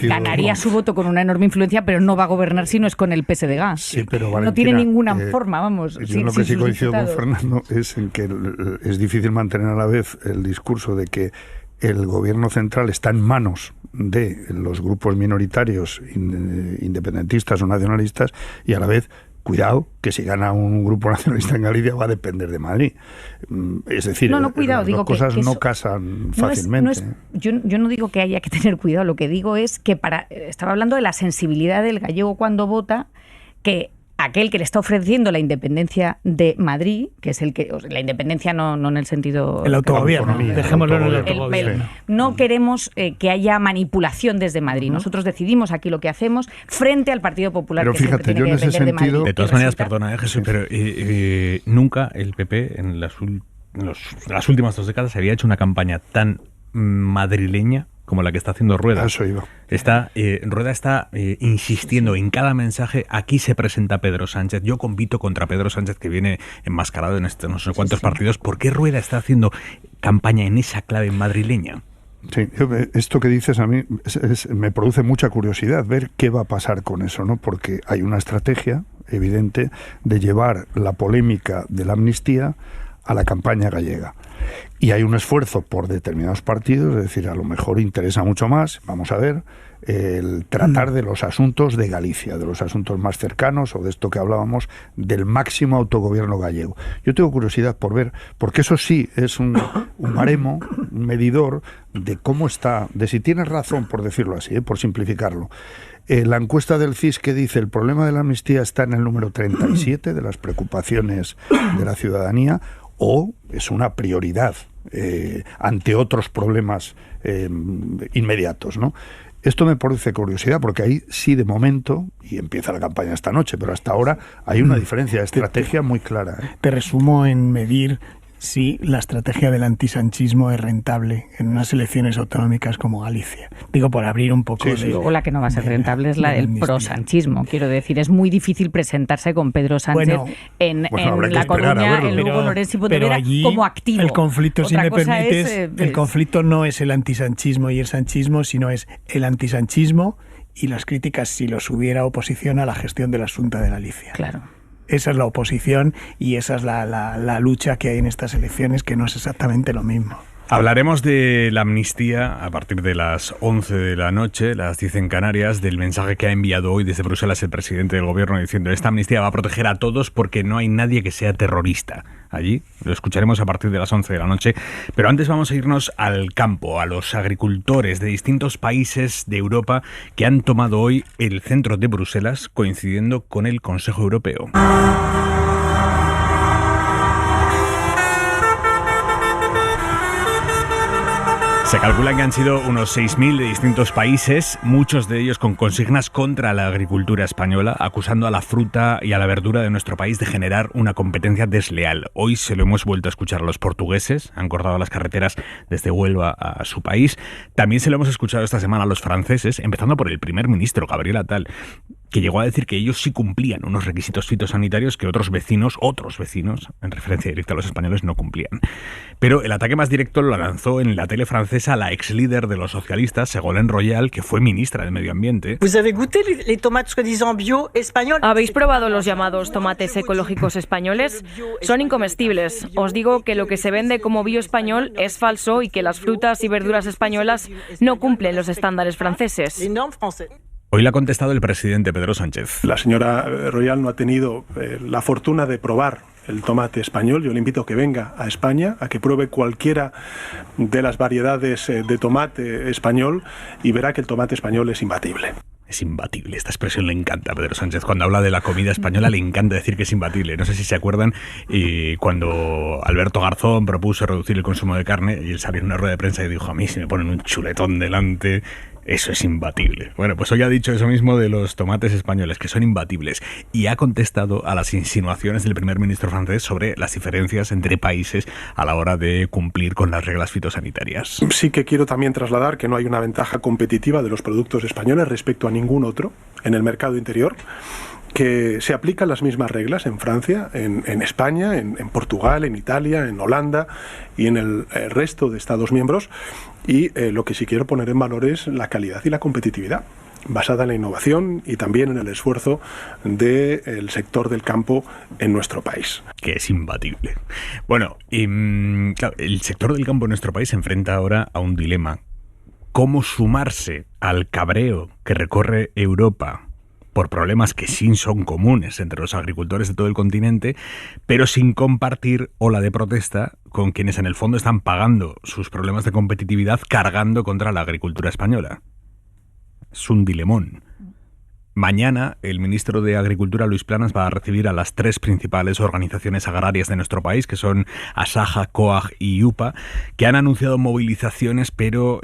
Ganaría su voto con una enorme influencia, pero no va a gobernar si no es con el PSDG.
Sí, pero Valentina,
no tiene ninguna forma, vamos.
Yo lo que sí coincido con Fernando es en que es difícil mantener a la vez el discurso de que el gobierno central está en manos de los grupos minoritarios independentistas o nacionalistas y a la vez, cuidado, que si gana un grupo nacionalista en Galicia va a depender de Madrid. Es decir,
cuidado,
las cosas no casan fácilmente.
Yo no digo que haya que tener cuidado, lo que digo es que estaba hablando de la sensibilidad del gallego cuando vota, que aquel que le está ofreciendo la independencia de Madrid, que es el que... la independencia no en el sentido...
El autogobierno, dejémoslo en el autogobierno.
No queremos que haya manipulación desde Madrid. Nosotros decidimos aquí lo que hacemos frente al Partido Popular,
pero
que
fíjate,
siempre tiene que depender de Madrid.
De todas maneras, perdona, Jesús, pero nunca el PP en las últimas 2 décadas había hecho una campaña tan madrileña como la que está haciendo Rueda.
Eso iba.
Rueda está insistiendo en cada mensaje. Aquí se presenta Pedro Sánchez. Yo compito contra Pedro Sánchez, que viene enmascarado en no sé cuántos partidos. ¿Por qué Rueda está haciendo campaña en esa clave madrileña?
Sí, esto que dices a mí me produce mucha curiosidad ver qué va a pasar con eso, ¿no? Porque hay una estrategia evidente de llevar la polémica de la amnistía a la campaña gallega. Y hay un esfuerzo por determinados partidos, es decir, a lo mejor interesa mucho más, vamos a ver, el tratar de los asuntos de Galicia, de los asuntos más cercanos, o de esto que hablábamos, del máximo autogobierno gallego. Yo tengo curiosidad por ver, porque eso sí es un baremo, un medidor de cómo está, de si tienes razón, por decirlo así, por simplificarlo. La encuesta del CIS que dice el problema de la amnistía está en el número 37 de las preocupaciones de la ciudadanía, o es una prioridad ante otros problemas inmediatos, ¿no? Esto me produce curiosidad porque ahí sí, de momento, y empieza la campaña esta noche, pero hasta ahora hay una diferencia de estrategia muy clara.
Te resumo en medir si la estrategia del antisanchismo es rentable en unas elecciones autonómicas como Galicia. Digo, por abrir un poco de...
Luego la que no va a ser rentable es la del prosanchismo. Quiero decir, es muy difícil presentarse con Pedro Sánchez en La Coruña, en Lugo, Lorenzo y Pontevedra como activo.
El conflicto, si me permites, el conflicto no es el antisanchismo y el sanchismo, sino es el antisanchismo y las críticas, si los hubiera, oposición a la gestión de la Xunta de Galicia.
Claro.
Esa es la oposición y esa es la lucha que hay en estas elecciones, que no es exactamente lo mismo.
Hablaremos de la amnistía a partir de las 11 de la noche, las 10 en Canarias, del mensaje que ha enviado hoy desde Bruselas el presidente del gobierno diciendo esta amnistía va a proteger a todos porque no hay nadie que sea terrorista. Allí lo escucharemos a partir de las 11 de la noche, pero antes vamos a irnos al campo, a los agricultores de distintos países de Europa que han tomado hoy el centro de Bruselas coincidiendo con el Consejo Europeo. Se calcula que han sido unos 6.000 de distintos países, muchos de ellos con consignas contra la agricultura española, acusando a la fruta y a la verdura de nuestro país de generar una competencia desleal. Hoy se lo hemos vuelto a escuchar a los portugueses, han cortado las carreteras desde Huelva a su país. También se lo hemos escuchado esta semana a los franceses, empezando por el primer ministro, Gabriel Attal, que llegó a decir que ellos sí cumplían unos requisitos fitosanitarios que otros vecinos, en referencia directa a los españoles, no cumplían. Pero el ataque más directo lo lanzó en la tele francesa la ex líder de los socialistas, Ségolène Royal, que fue ministra de Medio Ambiente.
¿Habéis probado los llamados tomates ecológicos españoles? Son incomestibles. Os digo que lo que se vende como bioespañol es falso y que las frutas y verduras españolas no cumplen los estándares franceses.
Hoy le ha contestado el presidente Pedro Sánchez.
La señora Royal no ha tenido la fortuna de probar el tomate español. Yo le invito a que venga a España, a que pruebe cualquiera de las variedades de tomate español y verá que el tomate español es imbatible.
Es imbatible, esta expresión le encanta a Pedro Sánchez. Cuando habla de la comida española le encanta decir que es imbatible. No sé si se acuerdan cuando Alberto Garzón propuso reducir el consumo de carne y él salió en una rueda de prensa y dijo: a mí si me ponen un chuletón delante Eso es imbatible. Bueno, pues hoy ha dicho eso mismo de los tomates españoles, que son imbatibles, y ha contestado a las insinuaciones del primer ministro francés sobre las diferencias entre países a la hora de cumplir con las reglas fitosanitarias.
Sí que quiero también trasladar que no hay una ventaja competitiva de los productos españoles respecto a ningún otro en el mercado interior, que se aplican las mismas reglas en Francia, en España, en Portugal, en Italia, en Holanda y en el resto de Estados miembros. Y lo que sí quiero poner en valor es la calidad y la competitividad, basada en la innovación y también en el esfuerzo del sector del campo en nuestro país.
Que es imbatible. Bueno, claro, el sector del campo en nuestro país se enfrenta ahora a un dilema. ¿Cómo sumarse al cabreo que recorre Europa por problemas que sí son comunes entre los agricultores de todo el continente, pero sin compartir ola de protesta con quienes en el fondo están pagando sus problemas de competitividad cargando contra la agricultura española? Es un dilemón. Mañana el ministro de Agricultura, Luis Planas, va a recibir a las 3 principales organizaciones agrarias de nuestro país, que son Asaja, COAG y UPA, que han anunciado movilizaciones, pero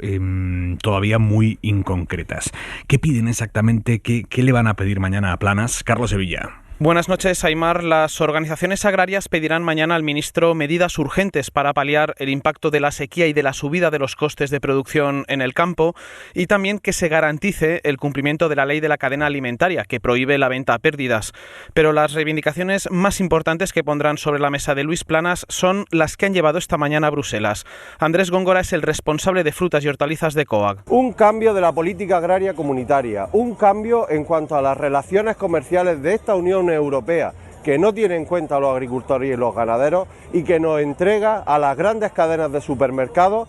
todavía muy inconcretas. ¿Qué piden exactamente? ¿Qué le van a pedir mañana a Planas? Carlos Sevilla.
Buenas noches, Aimar. Las organizaciones agrarias pedirán mañana al ministro medidas urgentes para paliar el impacto de la sequía y de la subida de los costes de producción en el campo, y también que se garantice el cumplimiento de la ley de la cadena alimentaria, que prohíbe la venta a pérdidas. Pero las reivindicaciones más importantes que pondrán sobre la mesa de Luis Planas son las que han llevado esta mañana a Bruselas. Andrés Góngora es el responsable de frutas y hortalizas de COAG.
Un cambio de la política agraria comunitaria, un cambio en cuanto a las relaciones comerciales de esta Unión Europea, que no tiene en cuenta a los agricultores y los ganaderos y que nos entrega a las grandes cadenas de supermercados,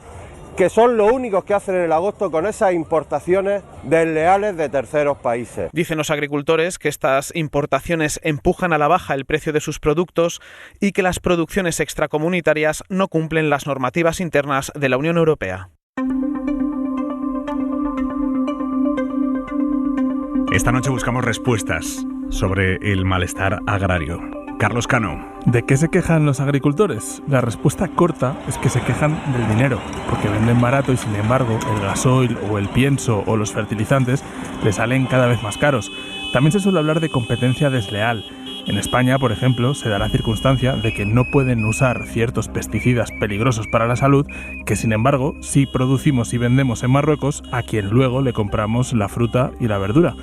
que son los únicos que hacen el agosto con esas importaciones desleales de terceros países.
Dicen los agricultores que estas importaciones empujan a la baja el precio de sus productos y que las producciones extracomunitarias no cumplen las normativas internas de la Unión Europea.
Esta noche buscamos respuestas sobre el malestar agrario. Carlos Cano.
¿De qué se quejan los agricultores? La respuesta corta es que se quejan del dinero, porque venden barato y sin embargo el gasoil o el pienso o los fertilizantes les salen cada vez más caros. También se suele hablar de competencia desleal. En España, por ejemplo, se da la circunstancia de que no pueden usar ciertos pesticidas peligrosos para la salud, que sin embargo sí producimos y vendemos en Marruecos, a quien luego le compramos la fruta y la verdura.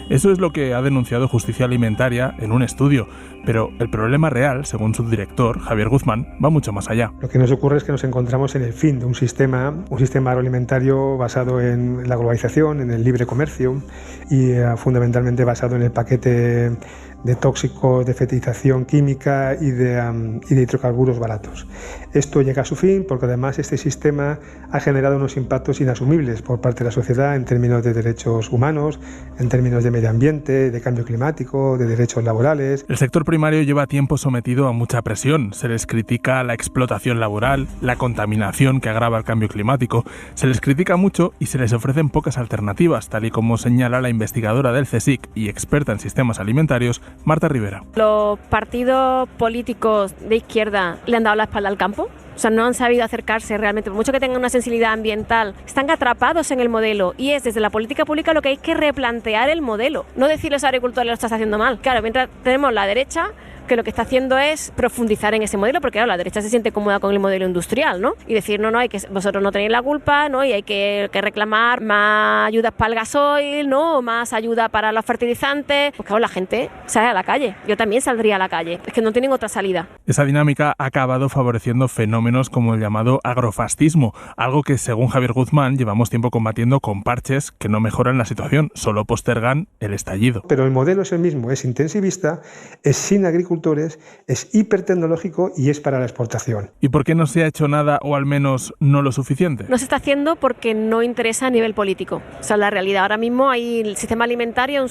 Eso es lo que ha denunciado Justicia Alimentaria en un estudio, pero el problema real, según su director, Javier Guzmán, va mucho más allá.
Lo que nos ocurre es que nos encontramos en el fin de un sistema agroalimentario basado en la globalización, en el libre comercio y fundamentalmente basado en el paquete de tóxicos, de fertilización química y de hidrocarburos baratos. Esto llega a su fin porque además este sistema ha generado unos impactos inasumibles por parte de la sociedad en términos de derechos humanos, en términos de medio ambiente, de cambio climático, de derechos laborales.
El sector primario lleva tiempo sometido a mucha presión. Se les critica la explotación laboral, la contaminación que agrava el cambio climático. Se les critica mucho y se les ofrecen pocas alternativas, tal y como señala la investigadora del CSIC y experta en sistemas alimentarios, Marta Rivera.
¿Los partidos políticos de izquierda le han dado la espalda al campo? O sea, no han sabido acercarse realmente, por mucho que tengan una sensibilidad ambiental, están atrapados en el modelo y es desde la política pública lo que hay que replantear el modelo, no decirle a los agricultores lo estás haciendo mal. Claro, mientras tenemos la derecha que lo que está haciendo es profundizar en ese modelo, porque claro, la derecha se siente cómoda con el modelo industrial, ¿no? Y decir, no, hay que, vosotros no tenéis la culpa, ¿no? Y hay que reclamar más ayudas para el gasoil, ¿no? Más ayuda para los fertilizantes. Pues claro, la gente sale a la calle. Yo también saldría a la calle. Es que no tienen otra salida.
Esa dinámica ha acabado favoreciendo fenómenos como el llamado agrofascismo, algo que, según Javier Guzmán, llevamos tiempo combatiendo con parches que no mejoran la situación, solo postergan el estallido.
Pero el modelo es el mismo, es intensivista, es sin agricultura, es hipertecnológico y es para la exportación.
¿Y por qué no se ha hecho nada o al menos no lo suficiente?
No se está haciendo porque no interesa a nivel político. O sea, la realidad ahora mismo hay el sistema alimentario, es un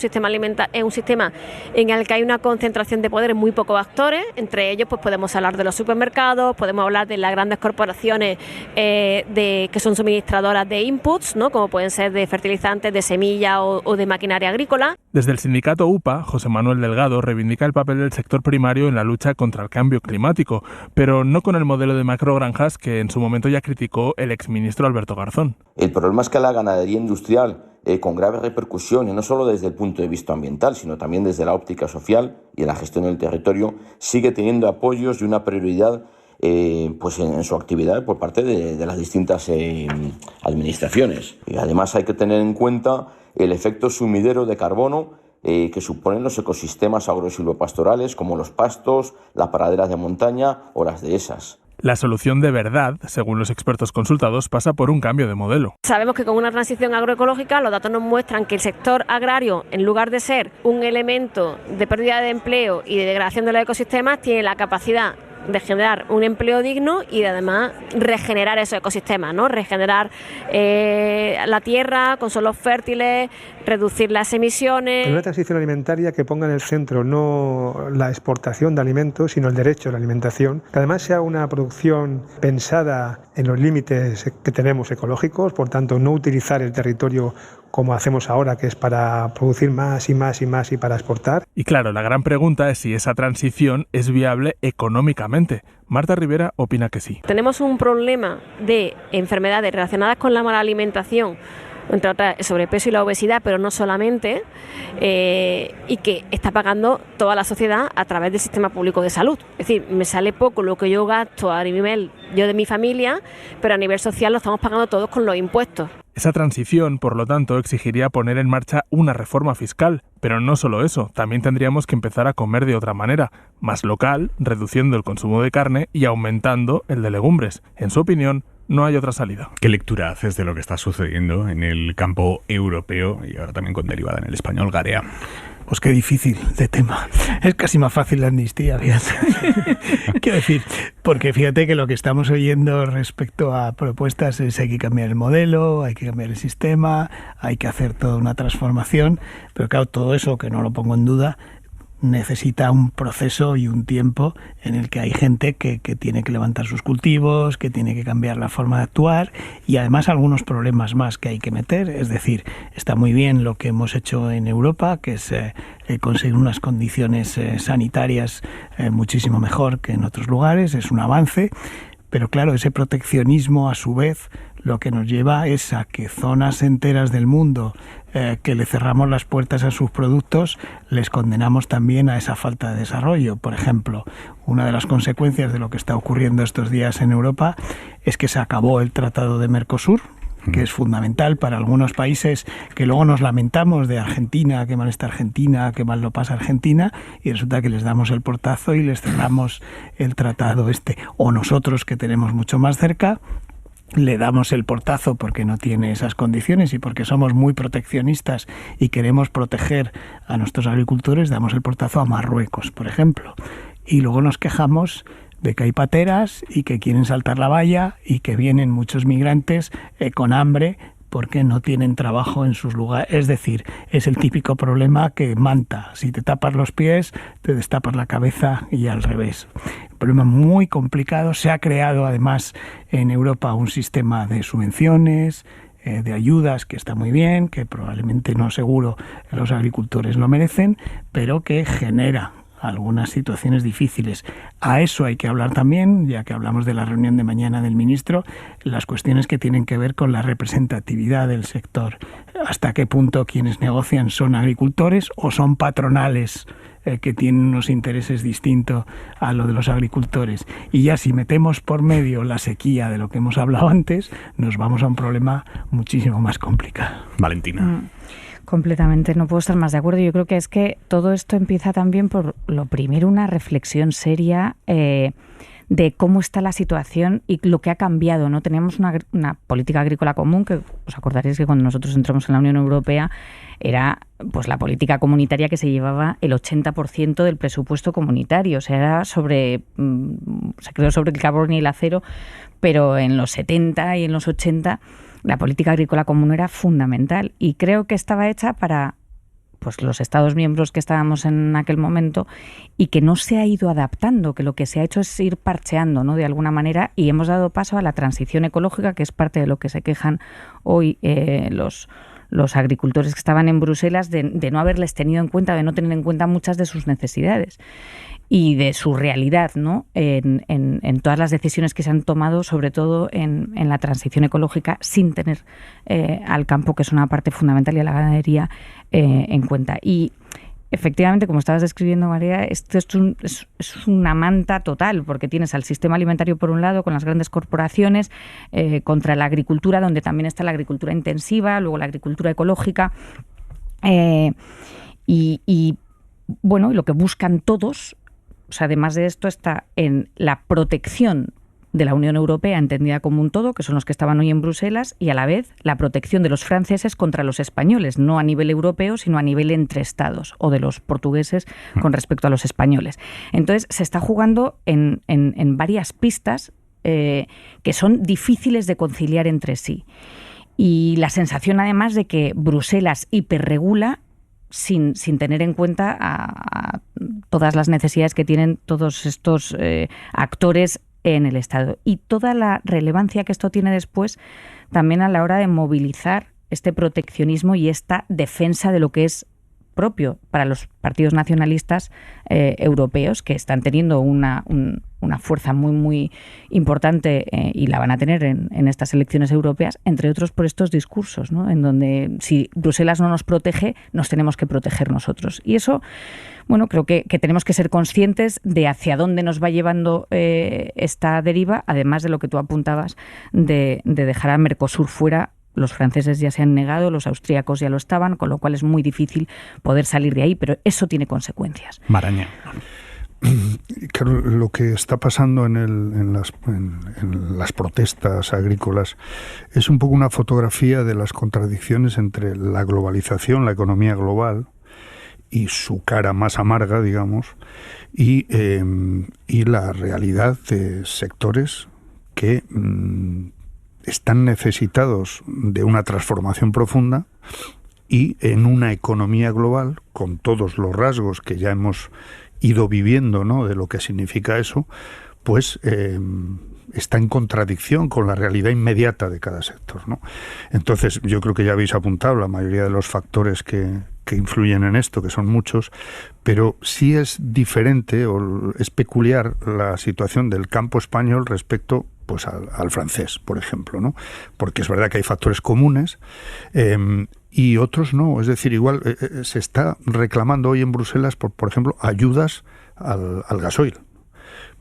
sistema en el que hay una concentración de poder en muy pocos actores. Entre ellos pues podemos hablar de los supermercados, podemos hablar de las grandes corporaciones que son suministradoras de inputs, ¿no? Como pueden ser de fertilizantes, de semillas o de maquinaria agrícola.
Desde el sindicato UPA, José Manuel Delgado reivindica el papel del sector primario en la lucha contra el cambio climático, pero no con el modelo de macrogranjas que en su momento ya criticó el exministro Alberto Garzón.
El problema es que la ganadería industrial
con graves repercusiones, no solo desde el punto de vista ambiental, sino también desde la óptica social y en la gestión del territorio, sigue teniendo apoyos y una prioridad pues en su actividad por parte de las distintas administraciones. Y además hay que tener en cuenta el efecto sumidero de carbono que suponen los ecosistemas agrosilvopastorales como los pastos, las praderas de montaña o las dehesas.
La solución de verdad, según los expertos consultados, pasa por un cambio de modelo.
Sabemos que con una transición agroecológica los datos nos muestran que el sector agrario, en lugar de ser un elemento de pérdida de empleo y de degradación de los ecosistemas, tiene la capacidad de generar un empleo digno y de además regenerar esos ecosistemas, ¿no? Regenerar la tierra con suelos fértiles, reducir las emisiones.
En una transición alimentaria que ponga en el centro no la exportación de alimentos, sino el derecho a la alimentación, que además sea una producción pensada en los límites que tenemos ecológicos, por tanto no utilizar el territorio como hacemos ahora, que es para producir más y más y más y para exportar.
Y claro, la gran pregunta es si esa transición es viable económicamente. Marta Rivera opina que sí.
Tenemos un problema de enfermedades relacionadas con la mala alimentación, entre otras el sobrepeso y la obesidad, pero no solamente, y que está pagando toda la sociedad a través del sistema público de salud. Es decir, me sale poco lo que yo gasto a nivel yo de mi familia, pero a nivel social lo estamos pagando todos con los impuestos.
Esa transición, por lo tanto, exigiría poner en marcha una reforma fiscal. Pero no solo eso, también tendríamos que empezar a comer de otra manera, más local, reduciendo el consumo de carne y aumentando el de legumbres. En su opinión, no hay otra salida.
¿Qué lectura haces de lo que está sucediendo en el campo europeo y ahora también con derivada en el español, Garea?
Pues qué difícil de tema. Es casi más fácil la amnistía, fíjate. Quiero decir, porque fíjate que lo que estamos oyendo respecto a propuestas es hay que cambiar el modelo, hay que cambiar el sistema, hay que hacer toda una transformación, pero claro, todo eso, que no lo pongo en duda, necesita un proceso y un tiempo en el que hay gente que tiene que levantar sus cultivos, que tiene que cambiar la forma de actuar y además algunos problemas más que hay que meter. Es decir, está muy bien lo que hemos hecho en Europa, que es conseguir unas condiciones sanitarias muchísimo mejor que en otros lugares, es un avance, pero claro, ese proteccionismo a su vez lo que nos lleva es a que zonas enteras del mundo que le cerramos las puertas a sus productos, les condenamos también a esa falta de desarrollo. Por ejemplo, una de las consecuencias de lo que está ocurriendo estos días en Europa es que se acabó el Tratado de Mercosur, que es fundamental para algunos países que luego nos lamentamos de Argentina, qué mal está Argentina, qué mal lo pasa Argentina, y resulta que les damos el portazo y les cerramos el tratado este. O nosotros, que tenemos mucho más cerca, le damos el portazo porque no tiene esas condiciones y porque somos muy proteccionistas y queremos proteger a nuestros agricultores, damos el portazo a Marruecos, por ejemplo. Y luego nos quejamos de que hay pateras y que quieren saltar la valla y que vienen muchos migrantes con hambre porque no tienen trabajo en sus lugares. Es decir, es el típico problema que manta. Si te tapas los pies, te destapas la cabeza y al revés. Un problema muy complicado. Se ha creado además en Europa un sistema de subvenciones, de ayudas, que está muy bien, que probablemente no seguro los agricultores lo merecen, pero que genera algunas situaciones difíciles. A eso hay que hablar también, ya que hablamos de la reunión de mañana del ministro, las cuestiones que tienen que ver con la representatividad del sector. Hasta qué punto quienes negocian son agricultores o son patronales que tienen unos intereses distintos a lo de los agricultores. Y ya si metemos por medio la sequía de lo que hemos hablado antes, nos vamos a un problema muchísimo más complicado.
Valentina.
Completamente, no puedo estar más de acuerdo. Yo creo que es que todo esto empieza también por, lo primero, una reflexión seria de cómo está la situación y lo que ha cambiado, ¿no? Teníamos una política agrícola común, que os acordaréis que cuando nosotros entramos en la Unión Europea era pues la política comunitaria que se llevaba el 80% del presupuesto comunitario. O sea, era se creó sobre el carbón y el acero, pero en los 70 y en los 80 la política agrícola común era fundamental y creo que estaba hecha para pues los Estados miembros que estábamos en aquel momento y que no se ha ido adaptando, que lo que se ha hecho es ir parcheando, ¿no? De alguna manera, y hemos dado paso a la transición ecológica, que es parte de lo que se quejan hoy los los agricultores que estaban en Bruselas de no haberles tenido en cuenta, de no tener en cuenta muchas de sus necesidades y de su realidad, ¿no? En todas las decisiones que se han tomado, sobre todo en la transición ecológica, sin tener al campo, que es una parte fundamental, y a la ganadería en cuenta. Y efectivamente, como estabas describiendo, María, esto es una manta total, porque tienes al sistema alimentario por un lado, con las grandes corporaciones, contra la agricultura, donde también está la agricultura intensiva, luego la agricultura ecológica, y bueno, lo que buscan todos, o sea, además de esto, está en la protección de la Unión Europea entendida como un todo, que son los que estaban hoy en Bruselas, y a la vez la protección de los franceses contra los españoles, no a nivel europeo, sino a nivel entre estados, o de los portugueses con respecto a los españoles. Entonces, se está jugando en varias pistas que son difíciles de conciliar entre sí. Y la sensación, además, de que Bruselas hiperregula sin tener en cuenta a todas las necesidades que tienen todos estos actores en el Estado. Y toda la relevancia que esto tiene después también a la hora de movilizar este proteccionismo y esta defensa de lo que es propio para los partidos nacionalistas europeos, que están teniendo una fuerza muy, muy importante y la van a tener en estas elecciones europeas, entre otros por estos discursos, ¿no? En donde si Bruselas no nos protege, nos tenemos que proteger nosotros. Y eso, bueno, creo que tenemos que ser conscientes de hacia dónde nos va llevando esta deriva, además de lo que tú apuntabas de dejar a Mercosur fuera. Los franceses ya se han negado, los austríacos ya lo estaban, con lo cual es muy difícil poder salir de ahí, pero eso tiene consecuencias.
Maraña.
Claro, lo que está pasando en las protestas agrícolas es un poco una fotografía de las contradicciones entre la globalización, la economía global, y su cara más amarga, digamos, y la realidad de sectores que están necesitados de una transformación profunda, y en una economía global, con todos los rasgos que ya hemos ido viviendo, ¿no?, de lo que significa eso, pues está en contradicción con la realidad inmediata de cada sector, ¿no? Entonces, yo creo que ya habéis apuntado la mayoría de los factores que influyen en esto, que son muchos, pero sí es diferente o es peculiar la situación del campo español respecto, pues, al francés, por ejemplo, ¿no? Porque es verdad que hay factores comunes y otros no. Es decir, igual se está reclamando hoy en Bruselas, por ejemplo, ayudas al gasoil.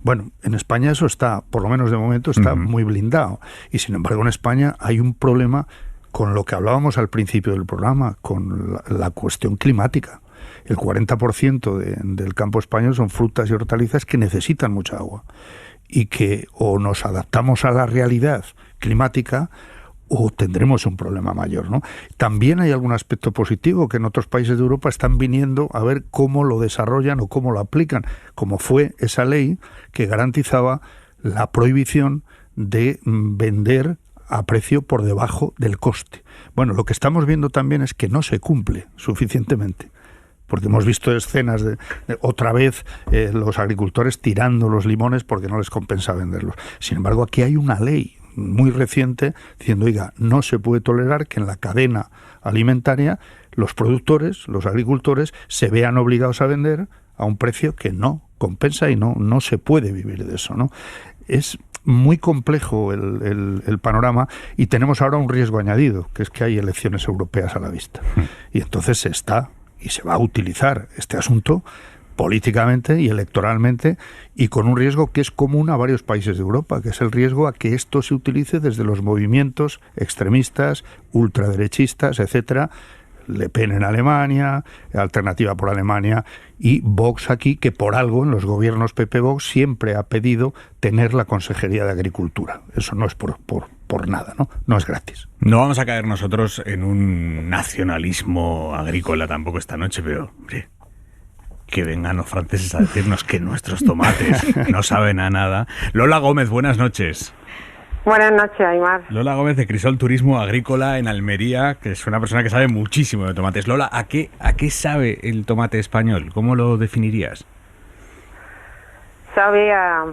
Bueno, en España eso está, por lo menos de momento, está muy blindado. Y sin embargo, en España hay un problema con lo que hablábamos al principio del programa, con la cuestión climática. El 40% del campo español son frutas y hortalizas que necesitan mucha agua, y que o nos adaptamos a la realidad climática o tendremos un problema mayor, ¿no? También hay algún aspecto positivo, que en otros países de Europa están viniendo a ver cómo lo desarrollan o cómo lo aplican, como fue esa ley que garantizaba la prohibición de vender a precio por debajo del coste. Bueno, lo que estamos viendo también es que no se cumple suficientemente, porque hemos visto escenas de otra vez los agricultores tirando los limones porque no les compensa venderlos. Sin embargo, aquí hay una ley muy reciente diciendo, oiga, no se puede tolerar que en la cadena alimentaria los productores, los agricultores, se vean obligados a vender a un precio que no compensa y no se puede vivir de eso, ¿no? Es muy complejo el panorama, y tenemos ahora un riesgo añadido, que es que hay elecciones europeas a la vista. Y entonces se va a utilizar este asunto políticamente y electoralmente, y con un riesgo que es común a varios países de Europa, que es el riesgo a que esto se utilice desde los movimientos extremistas, ultraderechistas, etcétera. Le Pen en Alemania, Alternativa por Alemania, y Vox aquí, que por algo en los gobiernos PP-Vox siempre ha pedido tener la Consejería de Agricultura. Eso no es por nada, ¿no? No es gratis.
No vamos a caer nosotros en un nacionalismo agrícola tampoco esta noche, pero hombre, que vengan los franceses a decirnos que nuestros tomates no saben a nada. Lola Gómez, buenas noches.
Buenas noches, Aymar.
Lola Gómez, de Crisol Turismo Agrícola en Almería, que es una persona que sabe muchísimo de tomates. Lola, ¿a qué sabe el tomate español? ¿Cómo lo definirías?
Sabe a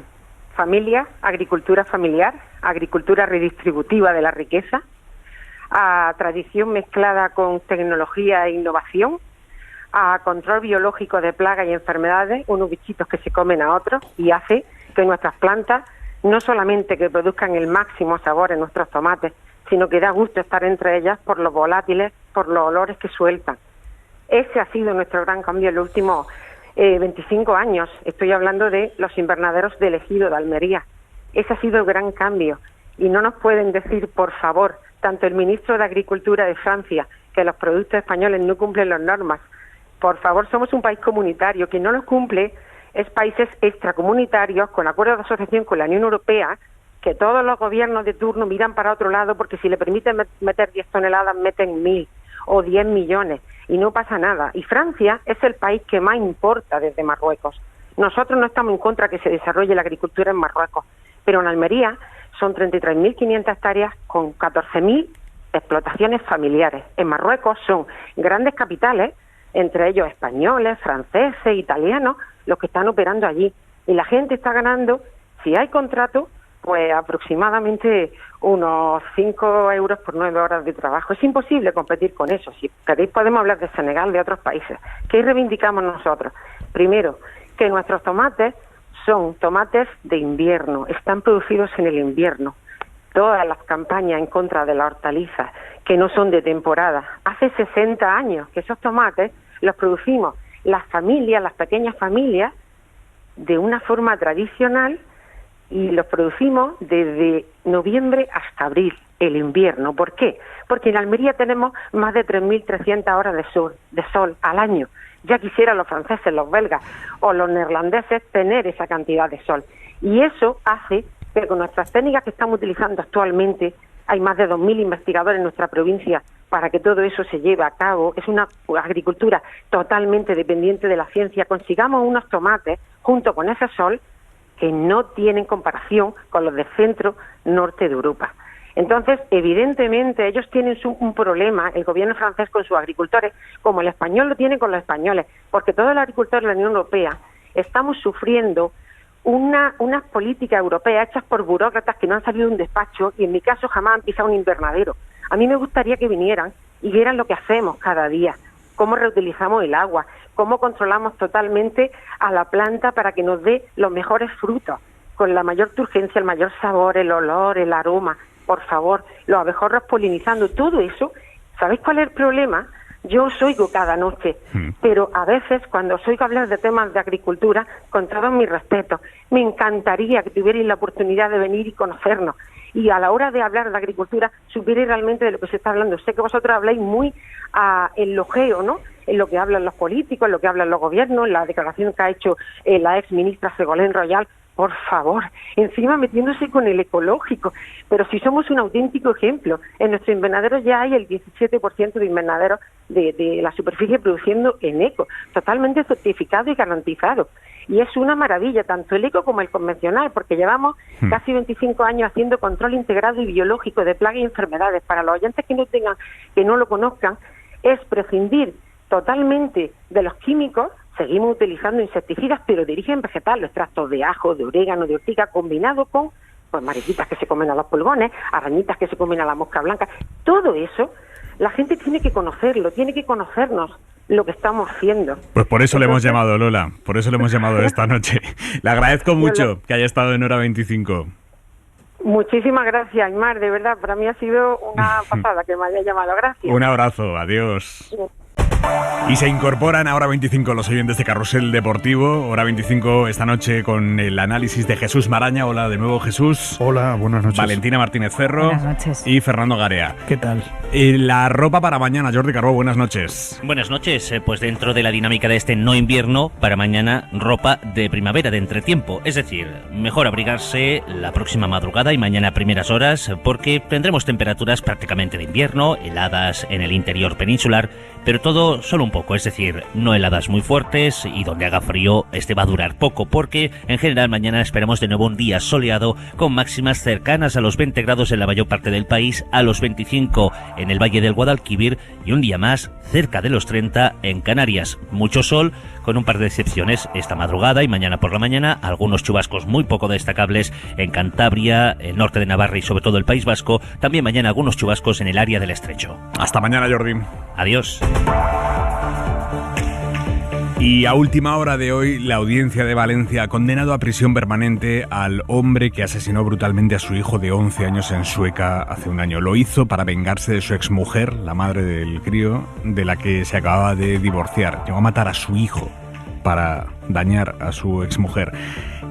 familia, agricultura familiar, agricultura redistributiva de la riqueza, a tradición mezclada con tecnología e innovación, a control biológico de plagas y enfermedades, unos bichitos que se comen a otros, y hace que nuestras plantas no solamente que produzcan el máximo sabor en nuestros tomates, sino que da gusto estar entre ellas por los volátiles, por los olores que sueltan. Ese ha sido nuestro gran cambio en los últimos 25 años. Estoy hablando de los invernaderos del Ejido de Almería. Ese ha sido el gran cambio. Y no nos pueden decir, por favor, tanto el ministro de Agricultura de Francia, que los productos españoles no cumplen las normas. Por favor, somos un país comunitario. Quien no los cumple es países extracomunitarios con acuerdos de asociación con la Unión Europea, que todos los gobiernos de turno miran para otro lado porque si le permiten meter 10 toneladas, meten 1.000 o 10 millones y no pasa nada. Y Francia es el país que más importa desde Marruecos. Nosotros no estamos en contra de que se desarrolle la agricultura en Marruecos, pero en Almería son 33.500 hectáreas con 14.000 explotaciones familiares. En Marruecos son grandes capitales, entre ellos españoles, franceses, italianos, los que están operando allí. Y la gente está ganando, si hay contrato, pues aproximadamente unos 5 euros por 9 horas de trabajo. Es imposible competir con eso. Si queréis podemos hablar de Senegal, de otros países. ¿Qué reivindicamos nosotros? Primero, que nuestros tomates son tomates de invierno, están producidos en el invierno. Todas las campañas en contra de las hortalizas, que no son de temporada. Hace 60 años que esos tomates los producimos las familias, las pequeñas familias, de una forma tradicional, y los producimos desde noviembre hasta abril, el invierno. ¿Por qué? Porque en Almería tenemos más de 3.300 horas de sol al año. Ya quisieran los franceses, los belgas o los neerlandeses tener esa cantidad de sol. Y eso hace que con nuestras técnicas que estamos utilizando actualmente, hay más de 2.000 investigadores en nuestra provincia para que todo eso se lleve a cabo. Es una agricultura totalmente dependiente de la ciencia. Consigamos unos tomates, junto con ese sol, que no tienen comparación con los del centro norte de Europa. Entonces, evidentemente, ellos tienen un problema, el gobierno francés con sus agricultores, como el español lo tiene con los españoles, porque todos los agricultores de la Unión Europea estamos sufriendo unas políticas europeas hechas por burócratas que no han salido de un despacho y en mi caso jamás han pisado un invernadero. A mí me gustaría que vinieran y vieran lo que hacemos cada día, cómo reutilizamos el agua, cómo controlamos totalmente a la planta para que nos dé los mejores frutos, con la mayor turgencia, el mayor sabor, el olor, el aroma. Por favor, los abejorros polinizando, todo eso. ¿Sabéis cuál es el problema? Yo os oigo cada noche, pero a veces cuando os oigo hablar de temas de agricultura, con todo mi respeto, me encantaría que tuvierais la oportunidad de venir y conocernos. Y a la hora de hablar de agricultura, supierais realmente de lo que se está hablando. Sé que vosotros habláis muy en lo geo, ¿no? En lo que hablan los políticos, en lo que hablan los gobiernos, en la declaración que ha hecho la ex ministra Ségolène Royal. Por favor, encima metiéndose con el ecológico. Pero si somos un auténtico ejemplo, en nuestro invernadero ya hay el 17% de invernaderos de la superficie produciendo en eco, totalmente certificado y garantizado. Y es una maravilla, tanto el eco como el convencional, porque llevamos casi 25 años haciendo control integrado y biológico de plagas y enfermedades. Para los oyentes que no lo conozcan, es prescindir totalmente de los químicos. Seguimos utilizando insecticidas, pero de origen vegetal, los extractos de ajo, de orégano, de ortiga, combinado con mariquitas que se comen a los pulgones, arañitas que se comen a la mosca blanca. Todo eso, la gente tiene que conocerlo, tiene que conocernos lo que estamos haciendo.
Pues por eso le hemos llamado, Lola, por eso le hemos llamado esta noche. Le agradezco mucho que haya estado en Hora 25.
Muchísimas gracias, Aymar, de verdad, para mí ha sido una pasada que me haya llamado. Gracias.
Un abrazo, adiós. Y se incorporan a Hora 25 los oyentes de Carrusel Deportivo. Hora 25 esta noche con el análisis de Jesús Maraña. Hola de nuevo, Jesús.
Hola, buenas noches.
Valentina Martínez Ferro.
Buenas noches.
Y Fernando Garea.
¿Qué tal?
La ropa para mañana, Jordi Carbó, buenas noches.
Buenas noches. Pues dentro de la dinámica de este no invierno, para mañana ropa de primavera, de entretiempo. Es decir, mejor abrigarse la próxima madrugada y mañana a primeras horas, porque tendremos temperaturas prácticamente de invierno, heladas en el interior peninsular, pero todo solo un poco, es decir, no heladas muy fuertes, y donde haga frío este va a durar poco, porque en general mañana esperamos de nuevo un día soleado con máximas cercanas a los 20 grados en la mayor parte del país, a los 25 en el Valle del Guadalquivir y un día más cerca de los 30 en Canarias. Mucho sol con un par de excepciones. Esta madrugada y mañana por la mañana, algunos chubascos muy poco destacables en Cantabria, el norte de Navarra y sobre todo el País Vasco. También mañana algunos chubascos en el área del Estrecho.
Hasta mañana, Jordi.
Adiós.
Y a última hora de hoy, la Audiencia de Valencia ha condenado a prisión permanente al hombre que asesinó brutalmente a su hijo de 11 años en Sueca hace un año. Lo hizo para vengarse de su exmujer, la madre del crío, de la que se acababa de divorciar. Llegó a matar a su hijo para dañar a su exmujer.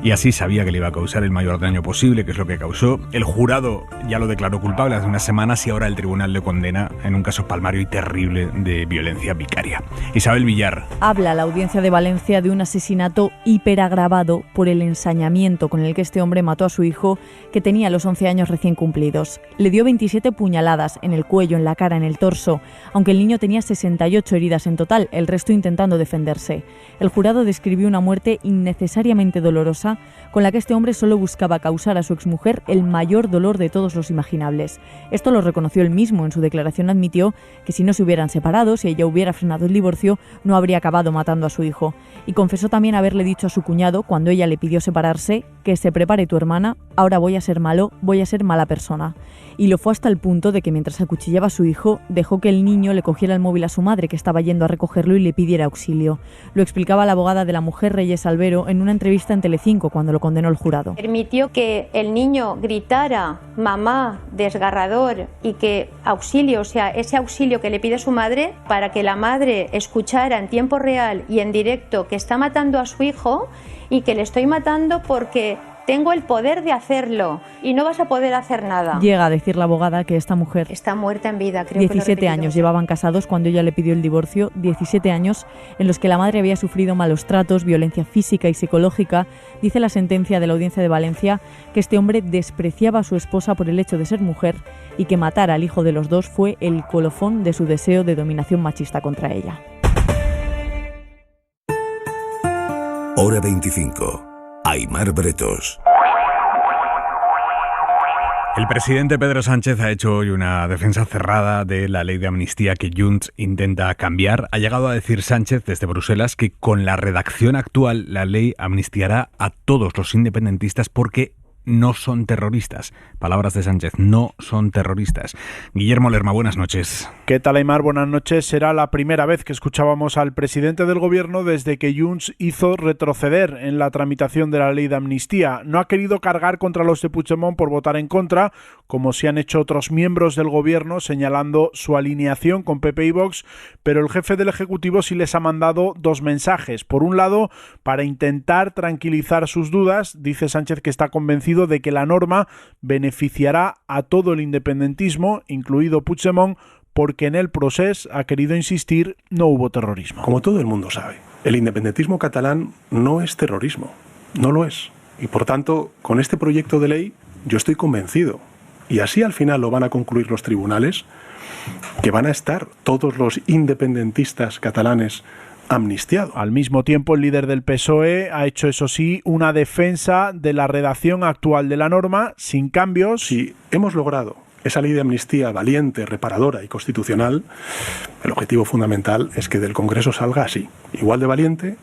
Y así sabía que le iba a causar el mayor daño posible, que es lo que causó. El jurado ya lo declaró culpable hace unas semanas y ahora el tribunal le condena en un caso palmario y terrible de violencia vicaria. Isabel Villar.
Habla la Audiencia de Valencia de un asesinato hiperagravado por el ensañamiento con el que este hombre mató a su hijo, que tenía los 11 años recién cumplidos. Le dio 27 puñaladas en el cuello, en la cara, en el torso, aunque el niño tenía 68 heridas en total, el resto intentando defenderse. El jurado describió una muerte innecesariamente dolorosa, con la que este hombre solo buscaba causar a su exmujer el mayor dolor de todos los imaginables. Esto lo reconoció él mismo. En su declaración admitió que si no se hubieran separado, si ella hubiera frenado el divorcio, no habría acabado matando a su hijo. Y confesó también haberle dicho a su cuñado, cuando ella le pidió separarse, que se prepare tu hermana, ahora voy a ser malo, voy a ser mala persona. Y lo fue hasta el punto de que mientras acuchillaba a su hijo, dejó que el niño le cogiera el móvil a su madre, que estaba yendo a recogerlo, y le pidiera auxilio. Lo explicaba la abogada de la mujer, Reyes Albero, en una entrevista en Telecinco cuando lo condenó el jurado.
Permitió que el niño gritara mamá, desgarrador, y que auxilio, o sea, ese auxilio que le pide su madre, para que la madre escuchara en tiempo real y en directo que está matando a su hijo y que le estoy matando porque tengo el poder de hacerlo y no vas a poder hacer nada.
Llega a decir la abogada que esta mujer
está muerta en vida, creo
17 años llevaban casados cuando ella le pidió el divorcio, 17 años en los que la madre había sufrido malos tratos, violencia física y psicológica. Dice la sentencia de la Audiencia de Valencia que este hombre despreciaba a su esposa por el hecho de ser mujer y que matar al hijo de los dos fue el colofón de su deseo de dominación machista contra ella.
Hora 25. Aimar Bretos.
El presidente Pedro Sánchez ha hecho hoy una defensa cerrada de la ley de amnistía que Junts intenta cambiar. Ha llegado a decir Sánchez desde Bruselas que con la redacción actual la ley amnistiará a todos los independentistas porque no son terroristas. Palabras de Sánchez, no son terroristas. Guillermo Lerma, buenas noches.
¿Qué tal, Aimar? Buenas noches. Será la primera vez que escuchábamos al presidente del gobierno desde que Junts hizo retroceder en la tramitación de la ley de amnistía. No ha querido cargar contra los de Puigdemont por votar en contra, como sí han hecho otros miembros del gobierno, señalando su alineación con PP y Vox, pero el jefe del Ejecutivo sí les ha mandado dos mensajes. Por un lado, para intentar tranquilizar sus dudas, dice Sánchez que está convencido de que la norma beneficiará a todo el independentismo, incluido Puigdemont, porque en el proceso, ha querido insistir, no hubo terrorismo.
Como todo el mundo sabe, el independentismo catalán no es terrorismo, no lo es. Y por tanto, con este proyecto de ley, yo estoy convencido, y así al final lo van a concluir los tribunales, que van a estar todos los independentistas catalanes amnistiado.
Al mismo tiempo, el líder del PSOE ha hecho, eso sí, una defensa de la redacción actual de la norma, sin cambios.
Si hemos logrado esa ley de amnistía valiente, reparadora y constitucional, el objetivo fundamental es que del Congreso salga así, igual de valiente,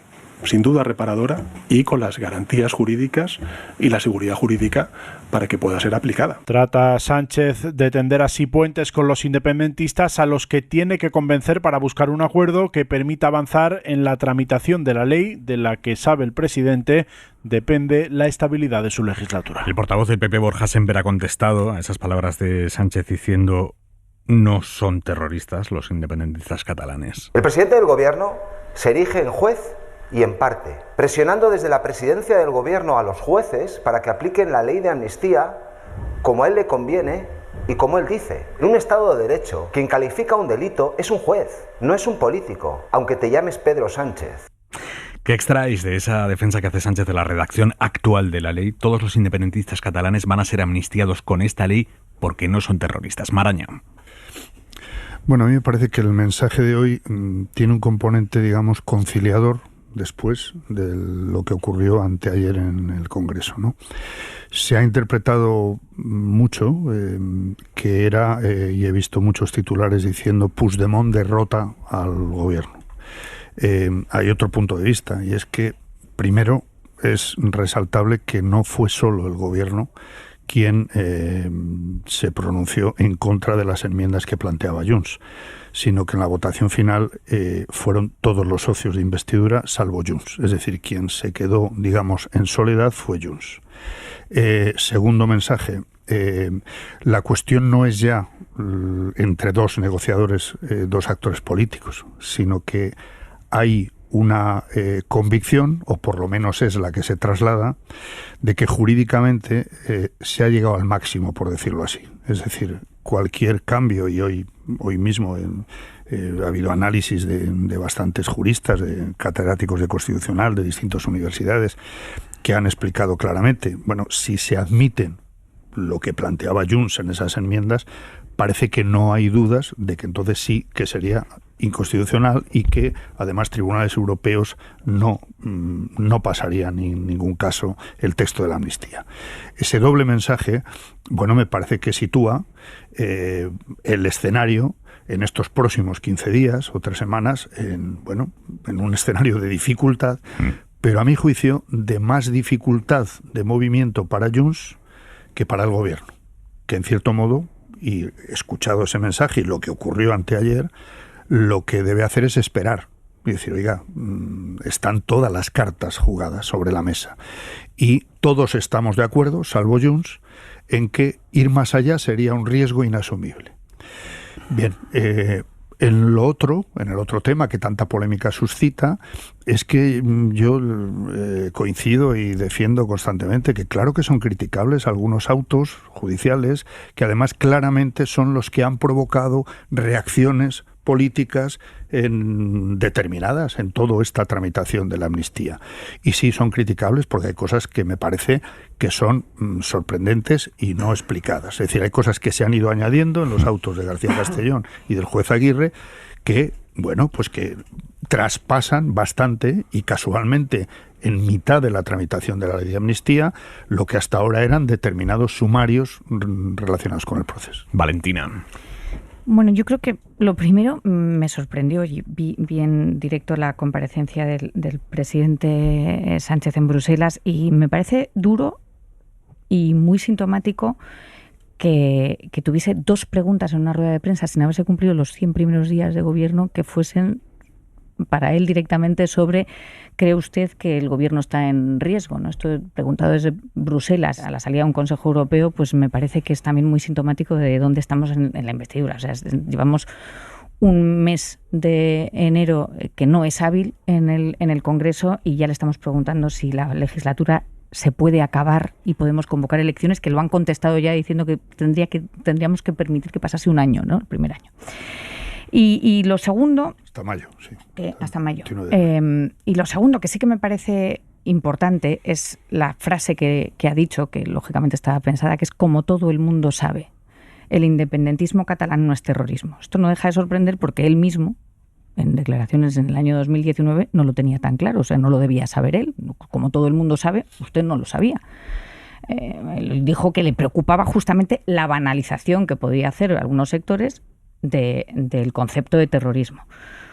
sin duda reparadora y con las garantías jurídicas y la seguridad jurídica para que pueda ser aplicada.
Trata Sánchez de tender así puentes con los independentistas a los que tiene que convencer para buscar un acuerdo que permita avanzar en la tramitación de la ley de la que, sabe el presidente, depende la estabilidad de su legislatura.
El portavoz del PP, Borja Semper, ha contestado a esas palabras de Sánchez diciendo: no son terroristas los independentistas catalanes.
El presidente del gobierno se erige en juez y en parte, presionando desde la presidencia del gobierno a los jueces para que apliquen la ley de amnistía como a él le conviene y como él dice. En un Estado de Derecho, quien califica un delito es un juez, no es un político, aunque te llames Pedro Sánchez.
¿Qué extraéis de esa defensa que hace Sánchez de la redacción actual de la ley? Todos los independentistas catalanes van a ser amnistiados con esta ley porque no son terroristas. Maraña.
Bueno, a mí me parece que el mensaje de hoy tiene un componente, digamos, conciliador después de lo que ocurrió anteayer en el Congreso, ¿no? Se ha interpretado mucho que era, y he visto muchos titulares diciendo Puigdemont derrota al gobierno. hay otro punto de vista, y es que, primero, es resaltable que no fue solo el Gobierno quien se pronunció en contra de las enmiendas que planteaba Junts, sino que en la votación final fueron todos los socios de investidura salvo Junts. Es decir, quien se quedó, digamos, en soledad fue Junts. Segundo mensaje, la cuestión no es ya entre dos negociadores, dos actores políticos, sino que hay una convicción, o por lo menos es la que se traslada, de que jurídicamente se ha llegado al máximo, por decirlo así. Es decir, cualquier cambio, y hoy mismo ha habido análisis de bastantes juristas, de catedráticos de Constitucional, de distintas universidades, que han explicado claramente, bueno, si se admiten lo que planteaba Junts en esas enmiendas, parece que no hay dudas de que entonces sí que sería inconstitucional y que además tribunales europeos no pasarían en ningún caso el texto de la amnistía. Ese doble mensaje, bueno, me parece que sitúa el escenario en estos próximos 15 días o 3 semanas en un escenario de dificultad, pero a mi juicio de más dificultad de movimiento para Junts que para el Gobierno, que en cierto modo, y escuchado ese mensaje y lo que ocurrió anteayer, lo que debe hacer es esperar y decir, oiga, están todas las cartas jugadas sobre la mesa y todos estamos de acuerdo, salvo Junts, en que ir más allá sería un riesgo inasumible. Bien, en el otro tema que tanta polémica suscita es que yo coincido y defiendo constantemente que claro que son criticables algunos autos judiciales que además claramente son los que han provocado reacciones políticas determinadas en toda esta tramitación de la amnistía. Y sí son criticables porque hay cosas que me parece que son sorprendentes y no explicadas. Es decir, hay cosas que se han ido añadiendo en los autos de García Castellón y del juez Aguirre que, bueno, pues que traspasan bastante y casualmente en mitad de la tramitación de la ley de amnistía lo que hasta ahora eran determinados sumarios relacionados con el proceso.
Valentina.
Bueno, yo creo que lo primero me sorprendió, y vi en directo la comparecencia del presidente Sánchez en Bruselas, y me parece duro y muy sintomático que tuviese 2 preguntas en una rueda de prensa sin haberse cumplido los 100 primeros días de gobierno que fuesen para él directamente sobre ¿cree usted que el gobierno está en riesgo? ¿No? Esto preguntado desde Bruselas a la salida de un Consejo Europeo, pues me parece que es también muy sintomático de dónde estamos en la investidura. O sea, llevamos un mes de enero que no es hábil en el Congreso y ya le estamos preguntando si la legislatura se puede acabar y podemos convocar elecciones, que lo han contestado ya diciendo que tendríamos que permitir que pasase un año, ¿no? El primer año. Y lo segundo...
Hasta mayo, sí.
Hasta mayo. Y lo segundo, que sí que me parece importante, es la frase que ha dicho, que lógicamente estaba pensada, que es como todo el mundo sabe, el independentismo catalán no es terrorismo. Esto no deja de sorprender porque él mismo, en declaraciones en el año 2019, no lo tenía tan claro, o sea, no lo debía saber él. Como todo el mundo sabe, usted no lo sabía. Él dijo que le preocupaba justamente la banalización que podía hacer algunos sectores del concepto de terrorismo.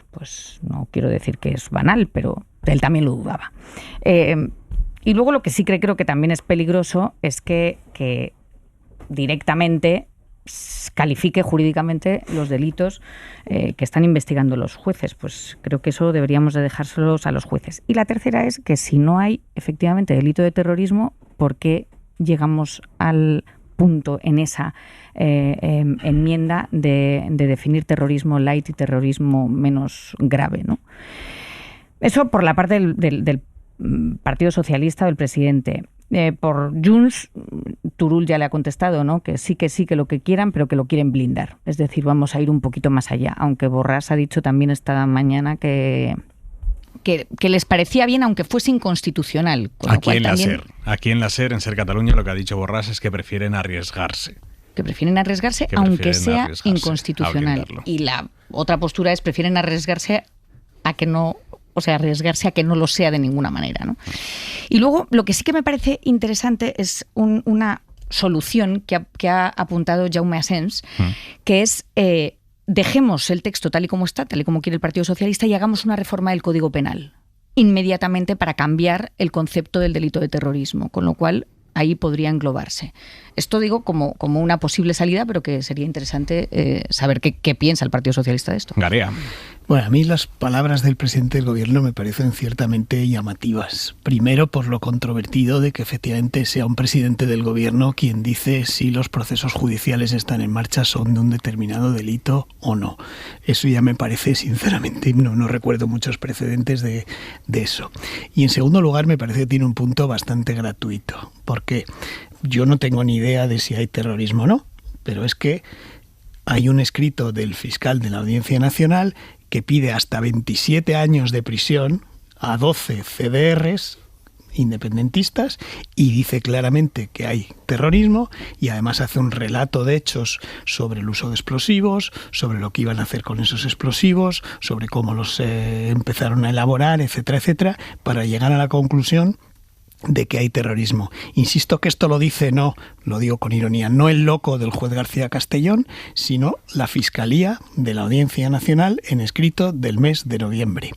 Pues no quiero decir que es banal, pero él también lo dudaba. Y luego lo que sí creo que también es peligroso es que directamente califique jurídicamente los delitos que están investigando los jueces. Pues creo que eso deberíamos de dejárselos a los jueces. Y la tercera es que si no hay efectivamente delito de terrorismo, ¿por qué llegamos al punto en esa enmienda de definir terrorismo light y terrorismo menos grave, ¿no? Eso por la parte del Partido Socialista, del presidente. Por Junts, Turull ya le ha contestado, ¿no? Que sí, que lo que quieran, pero que lo quieren blindar. Es decir, vamos a ir un poquito más allá. Aunque Borràs ha dicho también esta mañana que les parecía bien, aunque fuese inconstitucional.
Aquí en la SER, en Ser Cataluña, lo que ha dicho Borràs es que prefieren arriesgarse.
Que prefieren arriesgarse, aunque sea inconstitucional. Y la otra postura es prefieren arriesgarse a que no... O sea, arriesgarse a que no lo sea de ninguna manera, ¿no? Y luego, lo que sí que me parece interesante es una solución que ha apuntado Jaume Asens, que es dejemos el texto tal y como está, tal y como quiere el Partido Socialista, y hagamos una reforma del Código Penal inmediatamente para cambiar el concepto del delito de terrorismo, con lo cual ahí podría englobarse. Esto digo como una posible salida, pero que sería interesante saber qué piensa el Partido Socialista de esto.
Garea.
Bueno, a mí las palabras del presidente del gobierno me parecen ciertamente llamativas. Primero, por lo controvertido de que efectivamente sea un presidente del gobierno quien dice si los procesos judiciales están en marcha son de un determinado delito o no. Eso ya me parece, sinceramente, no recuerdo muchos precedentes de eso. Y en segundo lugar, me parece que tiene un punto bastante gratuito, porque yo no tengo ni idea de si hay terrorismo o no, pero es que hay un escrito del fiscal de la Audiencia Nacional que pide hasta 27 años de prisión a 12 CDRs independentistas y dice claramente que hay terrorismo, y además hace un relato de hechos sobre el uso de explosivos, sobre lo que iban a hacer con esos explosivos, sobre cómo los empezaron a elaborar, etcétera, etcétera, para llegar a la conclusión de que hay terrorismo. Insisto que esto lo dice, no, lo digo con ironía, no el loco del juez García Castellón, sino la Fiscalía de la Audiencia Nacional en escrito del mes de noviembre.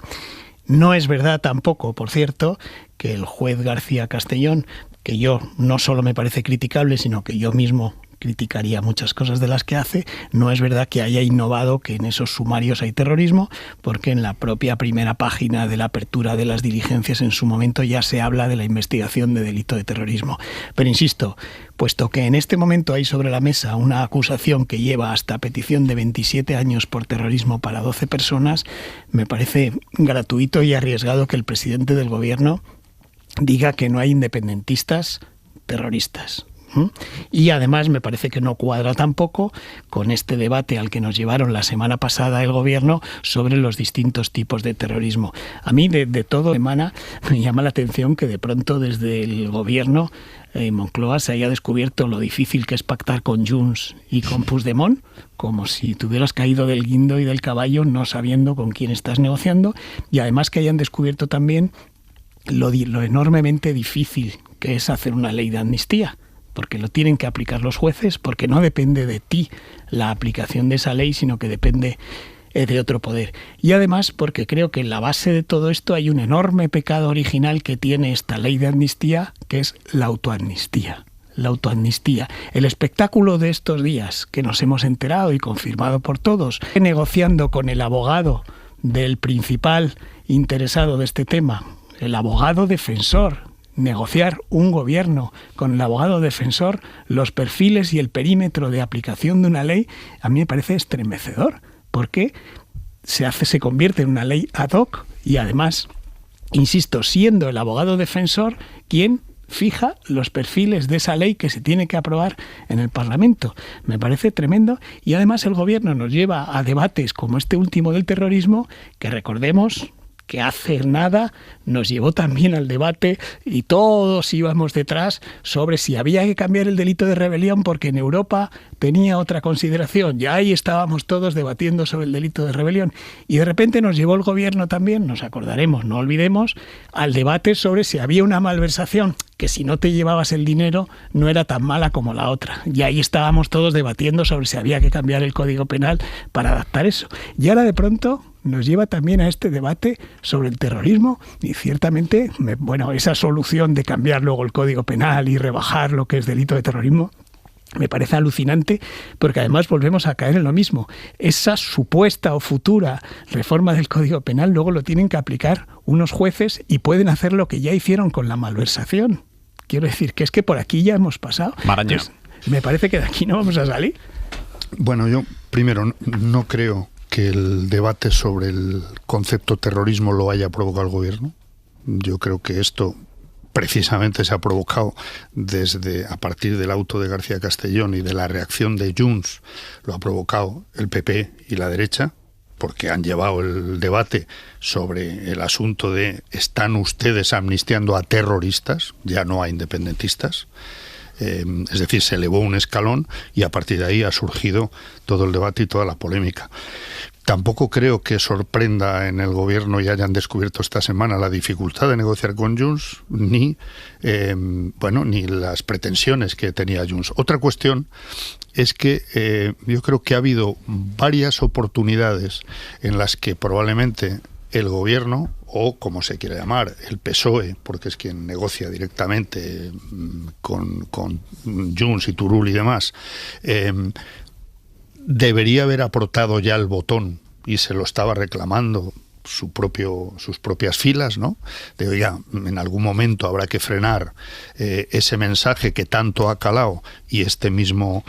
No es verdad tampoco, por cierto, que el juez García Castellón, que yo no solo me parece criticable, sino que yo mismo criticaría muchas cosas de las que hace, no es verdad que haya innovado que en esos sumarios hay terrorismo, porque en la propia primera página de la apertura de las diligencias en su momento ya se habla de la investigación de delito de terrorismo. Pero insisto, puesto que en este momento hay sobre la mesa una acusación que lleva hasta petición de 27 años por terrorismo para 12 personas, me parece gratuito y arriesgado que el presidente del gobierno diga que no hay independentistas terroristas. Y además me parece que no cuadra tampoco con este debate al que nos llevaron la semana pasada el gobierno sobre los distintos tipos de terrorismo. A mí de todo semana me llama la atención que de pronto desde el gobierno Moncloa se haya descubierto lo difícil que es pactar con Junts y con Puigdemont, como si te hubieras caído del guindo y del caballo no sabiendo con quién estás negociando, y además que hayan descubierto también lo enormemente difícil que es hacer una ley de amnistía, porque lo tienen que aplicar los jueces, porque no depende de ti la aplicación de esa ley, sino que depende de otro poder. Y además porque creo que en la base de todo esto hay un enorme pecado original que tiene esta ley de amnistía, que es la autoamnistía. La autoamnistía. El espectáculo de estos días que nos hemos enterado y confirmado por todos, negociando con el abogado del principal interesado de este tema, el abogado defensor, negociar un gobierno con el abogado defensor los perfiles y el perímetro de aplicación de una ley, a mí me parece estremecedor, porque se convierte en una ley ad hoc y además, insisto, siendo el abogado defensor quien fija los perfiles de esa ley que se tiene que aprobar en el Parlamento. Me parece tremendo, y además el gobierno nos lleva a debates como este último del terrorismo, que recordemos que hace nada nos llevó también al debate, y todos íbamos detrás, sobre si había que cambiar el delito de rebelión porque en Europa tenía otra consideración. Ya ahí estábamos todos debatiendo sobre el delito de rebelión. Y de repente nos llevó el gobierno también, nos acordaremos, no olvidemos, al debate sobre si había una malversación, que si no te llevabas el dinero no era tan mala como la otra. Y ahí estábamos todos debatiendo sobre si había que cambiar el Código Penal para adaptar eso. Y ahora de pronto nos lleva también a este debate sobre el terrorismo, y ciertamente, esa solución de cambiar luego el Código Penal y rebajar lo que es delito de terrorismo me parece alucinante, porque además volvemos a caer en lo mismo. Esa supuesta o futura reforma del Código Penal luego lo tienen que aplicar unos jueces y pueden hacer lo que ya hicieron con la malversación. Quiero decir que es que por aquí ya hemos pasado.
Maraña.
Pues, me parece que de aquí no vamos a salir.
Bueno, yo primero no creo que el debate sobre el concepto terrorismo lo haya provocado el gobierno. Yo creo que esto precisamente se ha provocado a partir del auto de García Castellón y de la reacción de Junts, lo ha provocado el PP y la derecha, porque han llevado el debate sobre el asunto de ¿están ustedes amnistiando a terroristas? Ya no a independentistas. Es decir, se elevó un escalón y a partir de ahí ha surgido todo el debate y toda la polémica. Tampoco creo que sorprenda en el gobierno y hayan descubierto esta semana la dificultad de negociar con Junts, ni las pretensiones que tenía Junts. Otra cuestión es que yo creo que ha habido varias oportunidades en las que probablemente el gobierno, o como se quiera llamar, el PSOE, porque es quien negocia directamente con Junts y Turull y demás, debería haber apretado ya el botón, y se lo estaba reclamando sus propias filas, ¿no? De, oiga, en algún momento habrá que frenar ese mensaje que tanto ha calado, y este mismo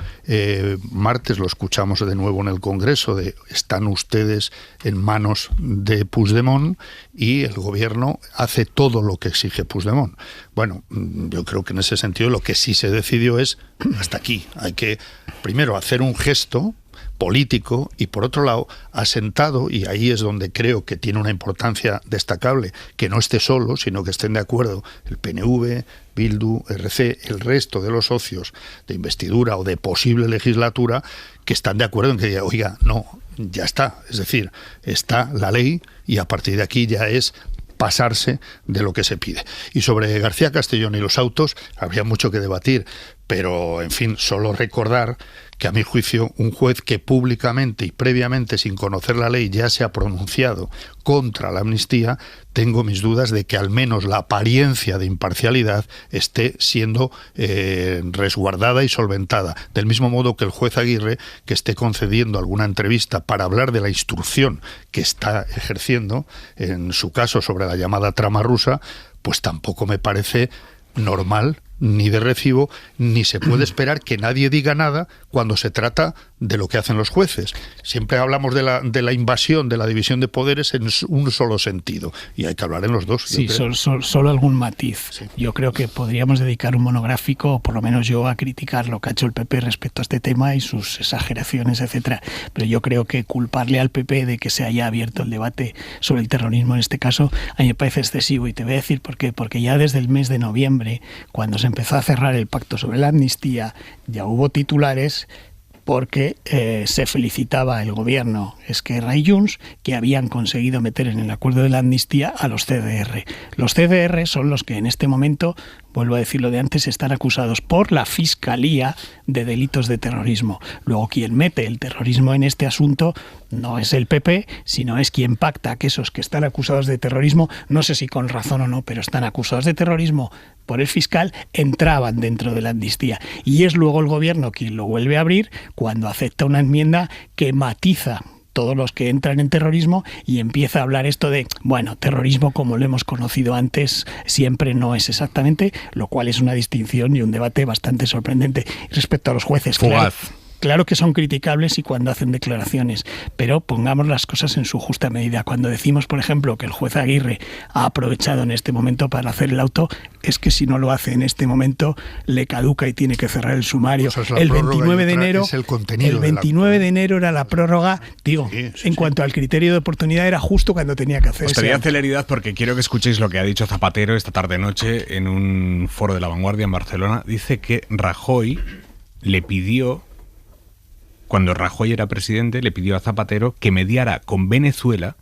martes lo escuchamos de nuevo en el Congreso, de están ustedes en manos de Puigdemont y el gobierno hace todo lo que exige Puigdemont. Bueno, yo creo que en ese sentido lo que sí se decidió es hasta aquí. Hay que primero hacer un gesto político y por otro lado asentado, y ahí es donde creo que tiene una importancia destacable, que no esté solo, sino que estén de acuerdo el PNV, Bildu, RC, el resto de los socios de investidura o de posible legislatura, que están de acuerdo en que diga, oiga, no, ya está, es decir, está la ley y a partir de aquí ya es pasarse de lo que se pide. Y sobre García Castellón y los autos habría mucho que debatir, pero en fin, solo recordar que a mi juicio un juez que públicamente y previamente sin conocer la ley ya se ha pronunciado contra la amnistía, tengo mis dudas de que al menos la apariencia de imparcialidad esté siendo resguardada y solventada. Del mismo modo que el juez Aguirre, que esté concediendo alguna entrevista para hablar de la instrucción que está ejerciendo, en su caso sobre la llamada trama rusa, pues tampoco me parece normal, ni de recibo, ni se puede esperar que nadie diga nada cuando se trata de lo que hacen los jueces. Siempre hablamos de la invasión, de la división de poderes en un solo sentido, y hay que hablar en los dos.
Sí, solo algún matiz. Sí. Yo creo que podríamos dedicar un monográfico, o por lo menos yo, a criticar lo que ha hecho el PP respecto a este tema y sus exageraciones, etcétera. Pero yo creo que culparle al PP de que se haya abierto el debate sobre el terrorismo en este caso, a mí me parece excesivo, y te voy a decir por qué. Porque ya desde el mes de noviembre, cuando se empezó a cerrar el pacto sobre la amnistía, ya hubo titulares porque se felicitaba el gobierno Esquerra y Junts que habían conseguido meter en el acuerdo de la amnistía a los CDR. Los CDR son los que en este momento, vuelvo a decir lo de antes, están acusados por la Fiscalía de delitos de terrorismo. Luego quien mete el terrorismo en este asunto no es el PP, sino es quien pacta que esos que están acusados de terrorismo, no sé si con razón o no, pero están acusados de terrorismo por el fiscal, entraban dentro de la amnistía. Y es luego el gobierno quien lo vuelve a abrir cuando acepta una enmienda que matiza todos los que entran en terrorismo y empieza a hablar esto de, bueno, terrorismo como lo hemos conocido antes siempre no es exactamente, lo cual es una distinción y un debate bastante sorprendente. Respecto a los jueces, claro que son criticables y cuando hacen declaraciones, pero pongamos las cosas en su justa medida. Cuando decimos, por ejemplo, que el juez Aguirre ha aprovechado en este momento para hacer el auto, es que si no lo hace en este momento le caduca y tiene que cerrar el sumario. El 29 de enero, el 29 de enero era la prórroga, digo, en cuanto al criterio de oportunidad era justo cuando tenía que hacer.
Os pedía celeridad porque quiero que escuchéis lo que ha dicho Zapatero esta tarde-noche en un foro de La Vanguardia en Barcelona. Dice que Rajoy le pidió, cuando Rajoy era presidente, le pidió a Zapatero que mediara con Venezuela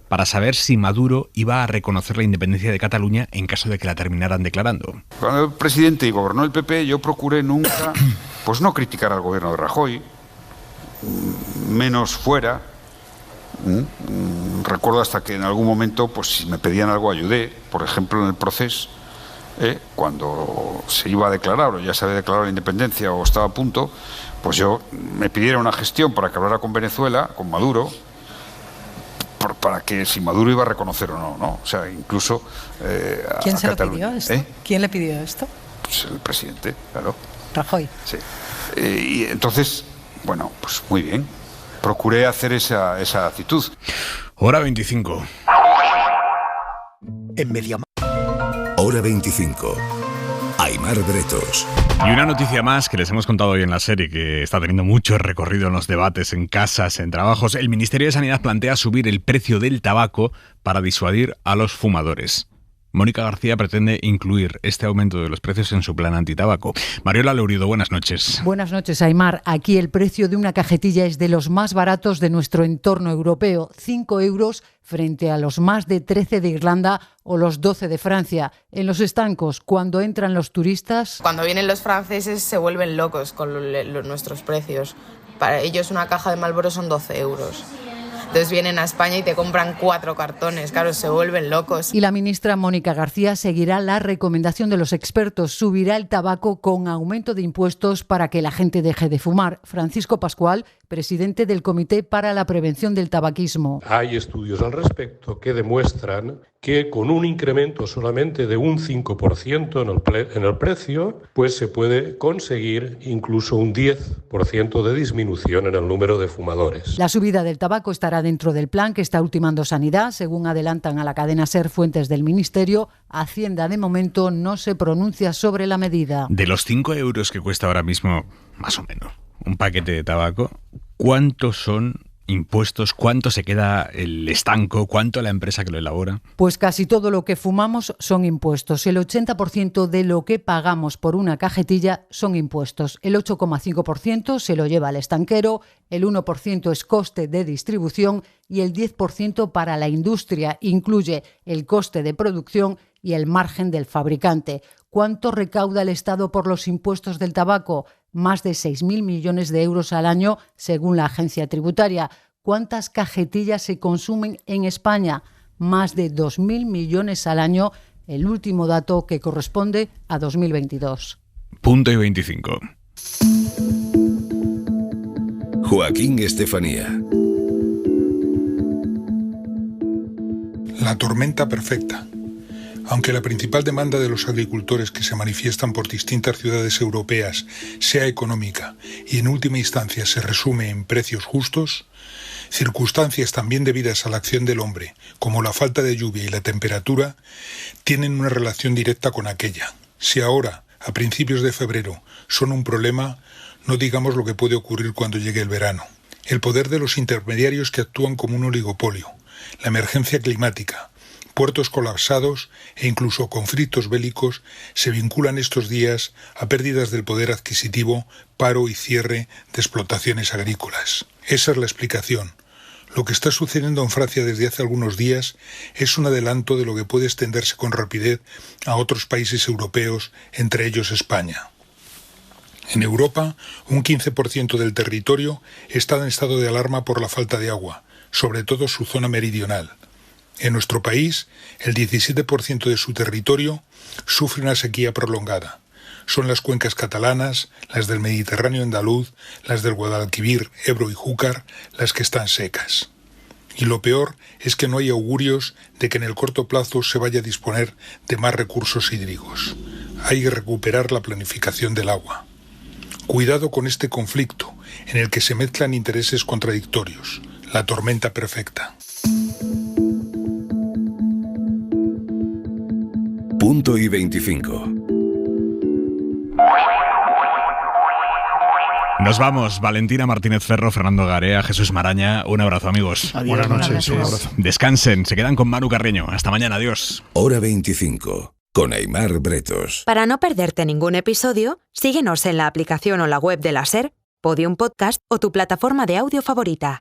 para saber si Maduro iba a reconocer la independencia de Cataluña en caso de que la terminaran declarando.
Cuando era presidente y gobernó el PP, yo procuré nunca, pues no criticar al gobierno de Rajoy, menos fuera. Recuerdo hasta que en algún momento, pues si me pedían algo, ayudé. Por ejemplo, en el proceso, cuando se iba a declarar o ya se había declarado la independencia o estaba a punto, pues yo me pidieron una gestión para que hablara con Venezuela, con Maduro, para que si Maduro iba a reconocer o no, ¿no? O sea, incluso
¿Quién se lo pidió esto? ¿Quién le pidió esto?
Pues el presidente, claro.
Rajoy.
Sí. Y entonces, bueno, pues muy bien. Procuré hacer esa actitud.
Hora 25.
En Mediamar. Hora 25. Aimar Bretos.
Y una noticia más que les hemos contado hoy en la serie, que está teniendo mucho recorrido en los debates, en casas, en trabajos. El Ministerio de Sanidad plantea subir el precio del tabaco para disuadir a los fumadores. Mónica García pretende incluir este aumento de los precios en su plan antitabaco. Mariola Lourido, buenas noches.
Buenas noches, Aimar. Aquí el precio de una cajetilla es de los más baratos de nuestro entorno europeo, 5 euros frente a los más de 13 de Irlanda o los 12 de Francia. En los estancos, cuando entran los turistas...
Cuando vienen los franceses se vuelven locos con nuestros precios. Para ellos una caja de Marlboro son 12 euros. Entonces vienen a España y te compran 4 cartones, claro, se vuelven locos.
Y la ministra Mónica García seguirá la recomendación de los expertos, subirá el tabaco con aumento de impuestos para que la gente deje de fumar. Francisco Pascual, presidente del Comité para la Prevención del Tabaquismo.
Hay estudios al respecto que demuestran que con un incremento solamente de un 5% en el precio, pues se puede conseguir incluso un 10% de disminución en el número de fumadores.
La subida del tabaco estará dentro del plan que está ultimando Sanidad, según adelantan a la cadena SER fuentes del Ministerio. Hacienda de momento no se pronuncia sobre la medida.
De los 5 euros que cuesta ahora mismo, más o menos, un paquete de tabaco, ¿cuántos son impuestos? ¿Cuánto se queda el estanco? ¿Cuánto la empresa que lo elabora?
Pues casi todo lo que fumamos son impuestos. El 80% de lo que pagamos por una cajetilla son impuestos. El 8,5% se lo lleva el estanquero, el 1% es coste de distribución y el 10% para la industria. Incluye el coste de producción y el margen del fabricante. ¿Cuánto recauda el Estado por los impuestos del tabaco? Más de 6.000 millones de euros al año, según la agencia tributaria. ¿Cuántas cajetillas se consumen en España? Más de 2.000 millones al año, el último dato que corresponde a 2022.
Punto y 25.
Joaquín Estefanía.
La tormenta perfecta. Aunque la principal demanda de los agricultores que se manifiestan por distintas ciudades europeas sea económica y en última instancia se resume en precios justos, circunstancias también debidas a la acción del hombre, como la falta de lluvia y la temperatura, tienen una relación directa con aquella. Si ahora, a principios de febrero, son un problema, no digamos lo que puede ocurrir cuando llegue el verano. El poder de los intermediarios que actúan como un oligopolio, la emergencia climática, puertos colapsados e incluso conflictos bélicos se vinculan estos días a pérdidas del poder adquisitivo, paro y cierre de explotaciones agrícolas. Esa es la explicación. Lo que está sucediendo en Francia desde hace algunos días es un adelanto de lo que puede extenderse con rapidez a otros países europeos, entre ellos España. En Europa, un 15% del territorio está en estado de alarma por la falta de agua, sobre todo su zona meridional. En nuestro país, el 17% de su territorio sufre una sequía prolongada. Son las cuencas catalanas, las del Mediterráneo andaluz, las del Guadalquivir, Ebro y Júcar, las que están secas. Y lo peor es que no hay augurios de que en el corto plazo se vaya a disponer de más recursos hídricos. Hay que recuperar la planificación del agua. Cuidado con este conflicto, en el que se mezclan intereses contradictorios. La tormenta perfecta.
Punto y 25.
Nos vamos. Valentina Martínez Ferro, Fernando Garea, Jesús Maraña. Un abrazo, amigos.
Adiós, buenas noches. Un abrazo.
Descansen. Se quedan con Manu Carreño. Hasta mañana. Adiós.
Hora 25. Con Aimar Bretos.
Para no perderte ningún episodio, síguenos en la aplicación o la web de la SER, Podium Podcast o tu plataforma de audio favorita.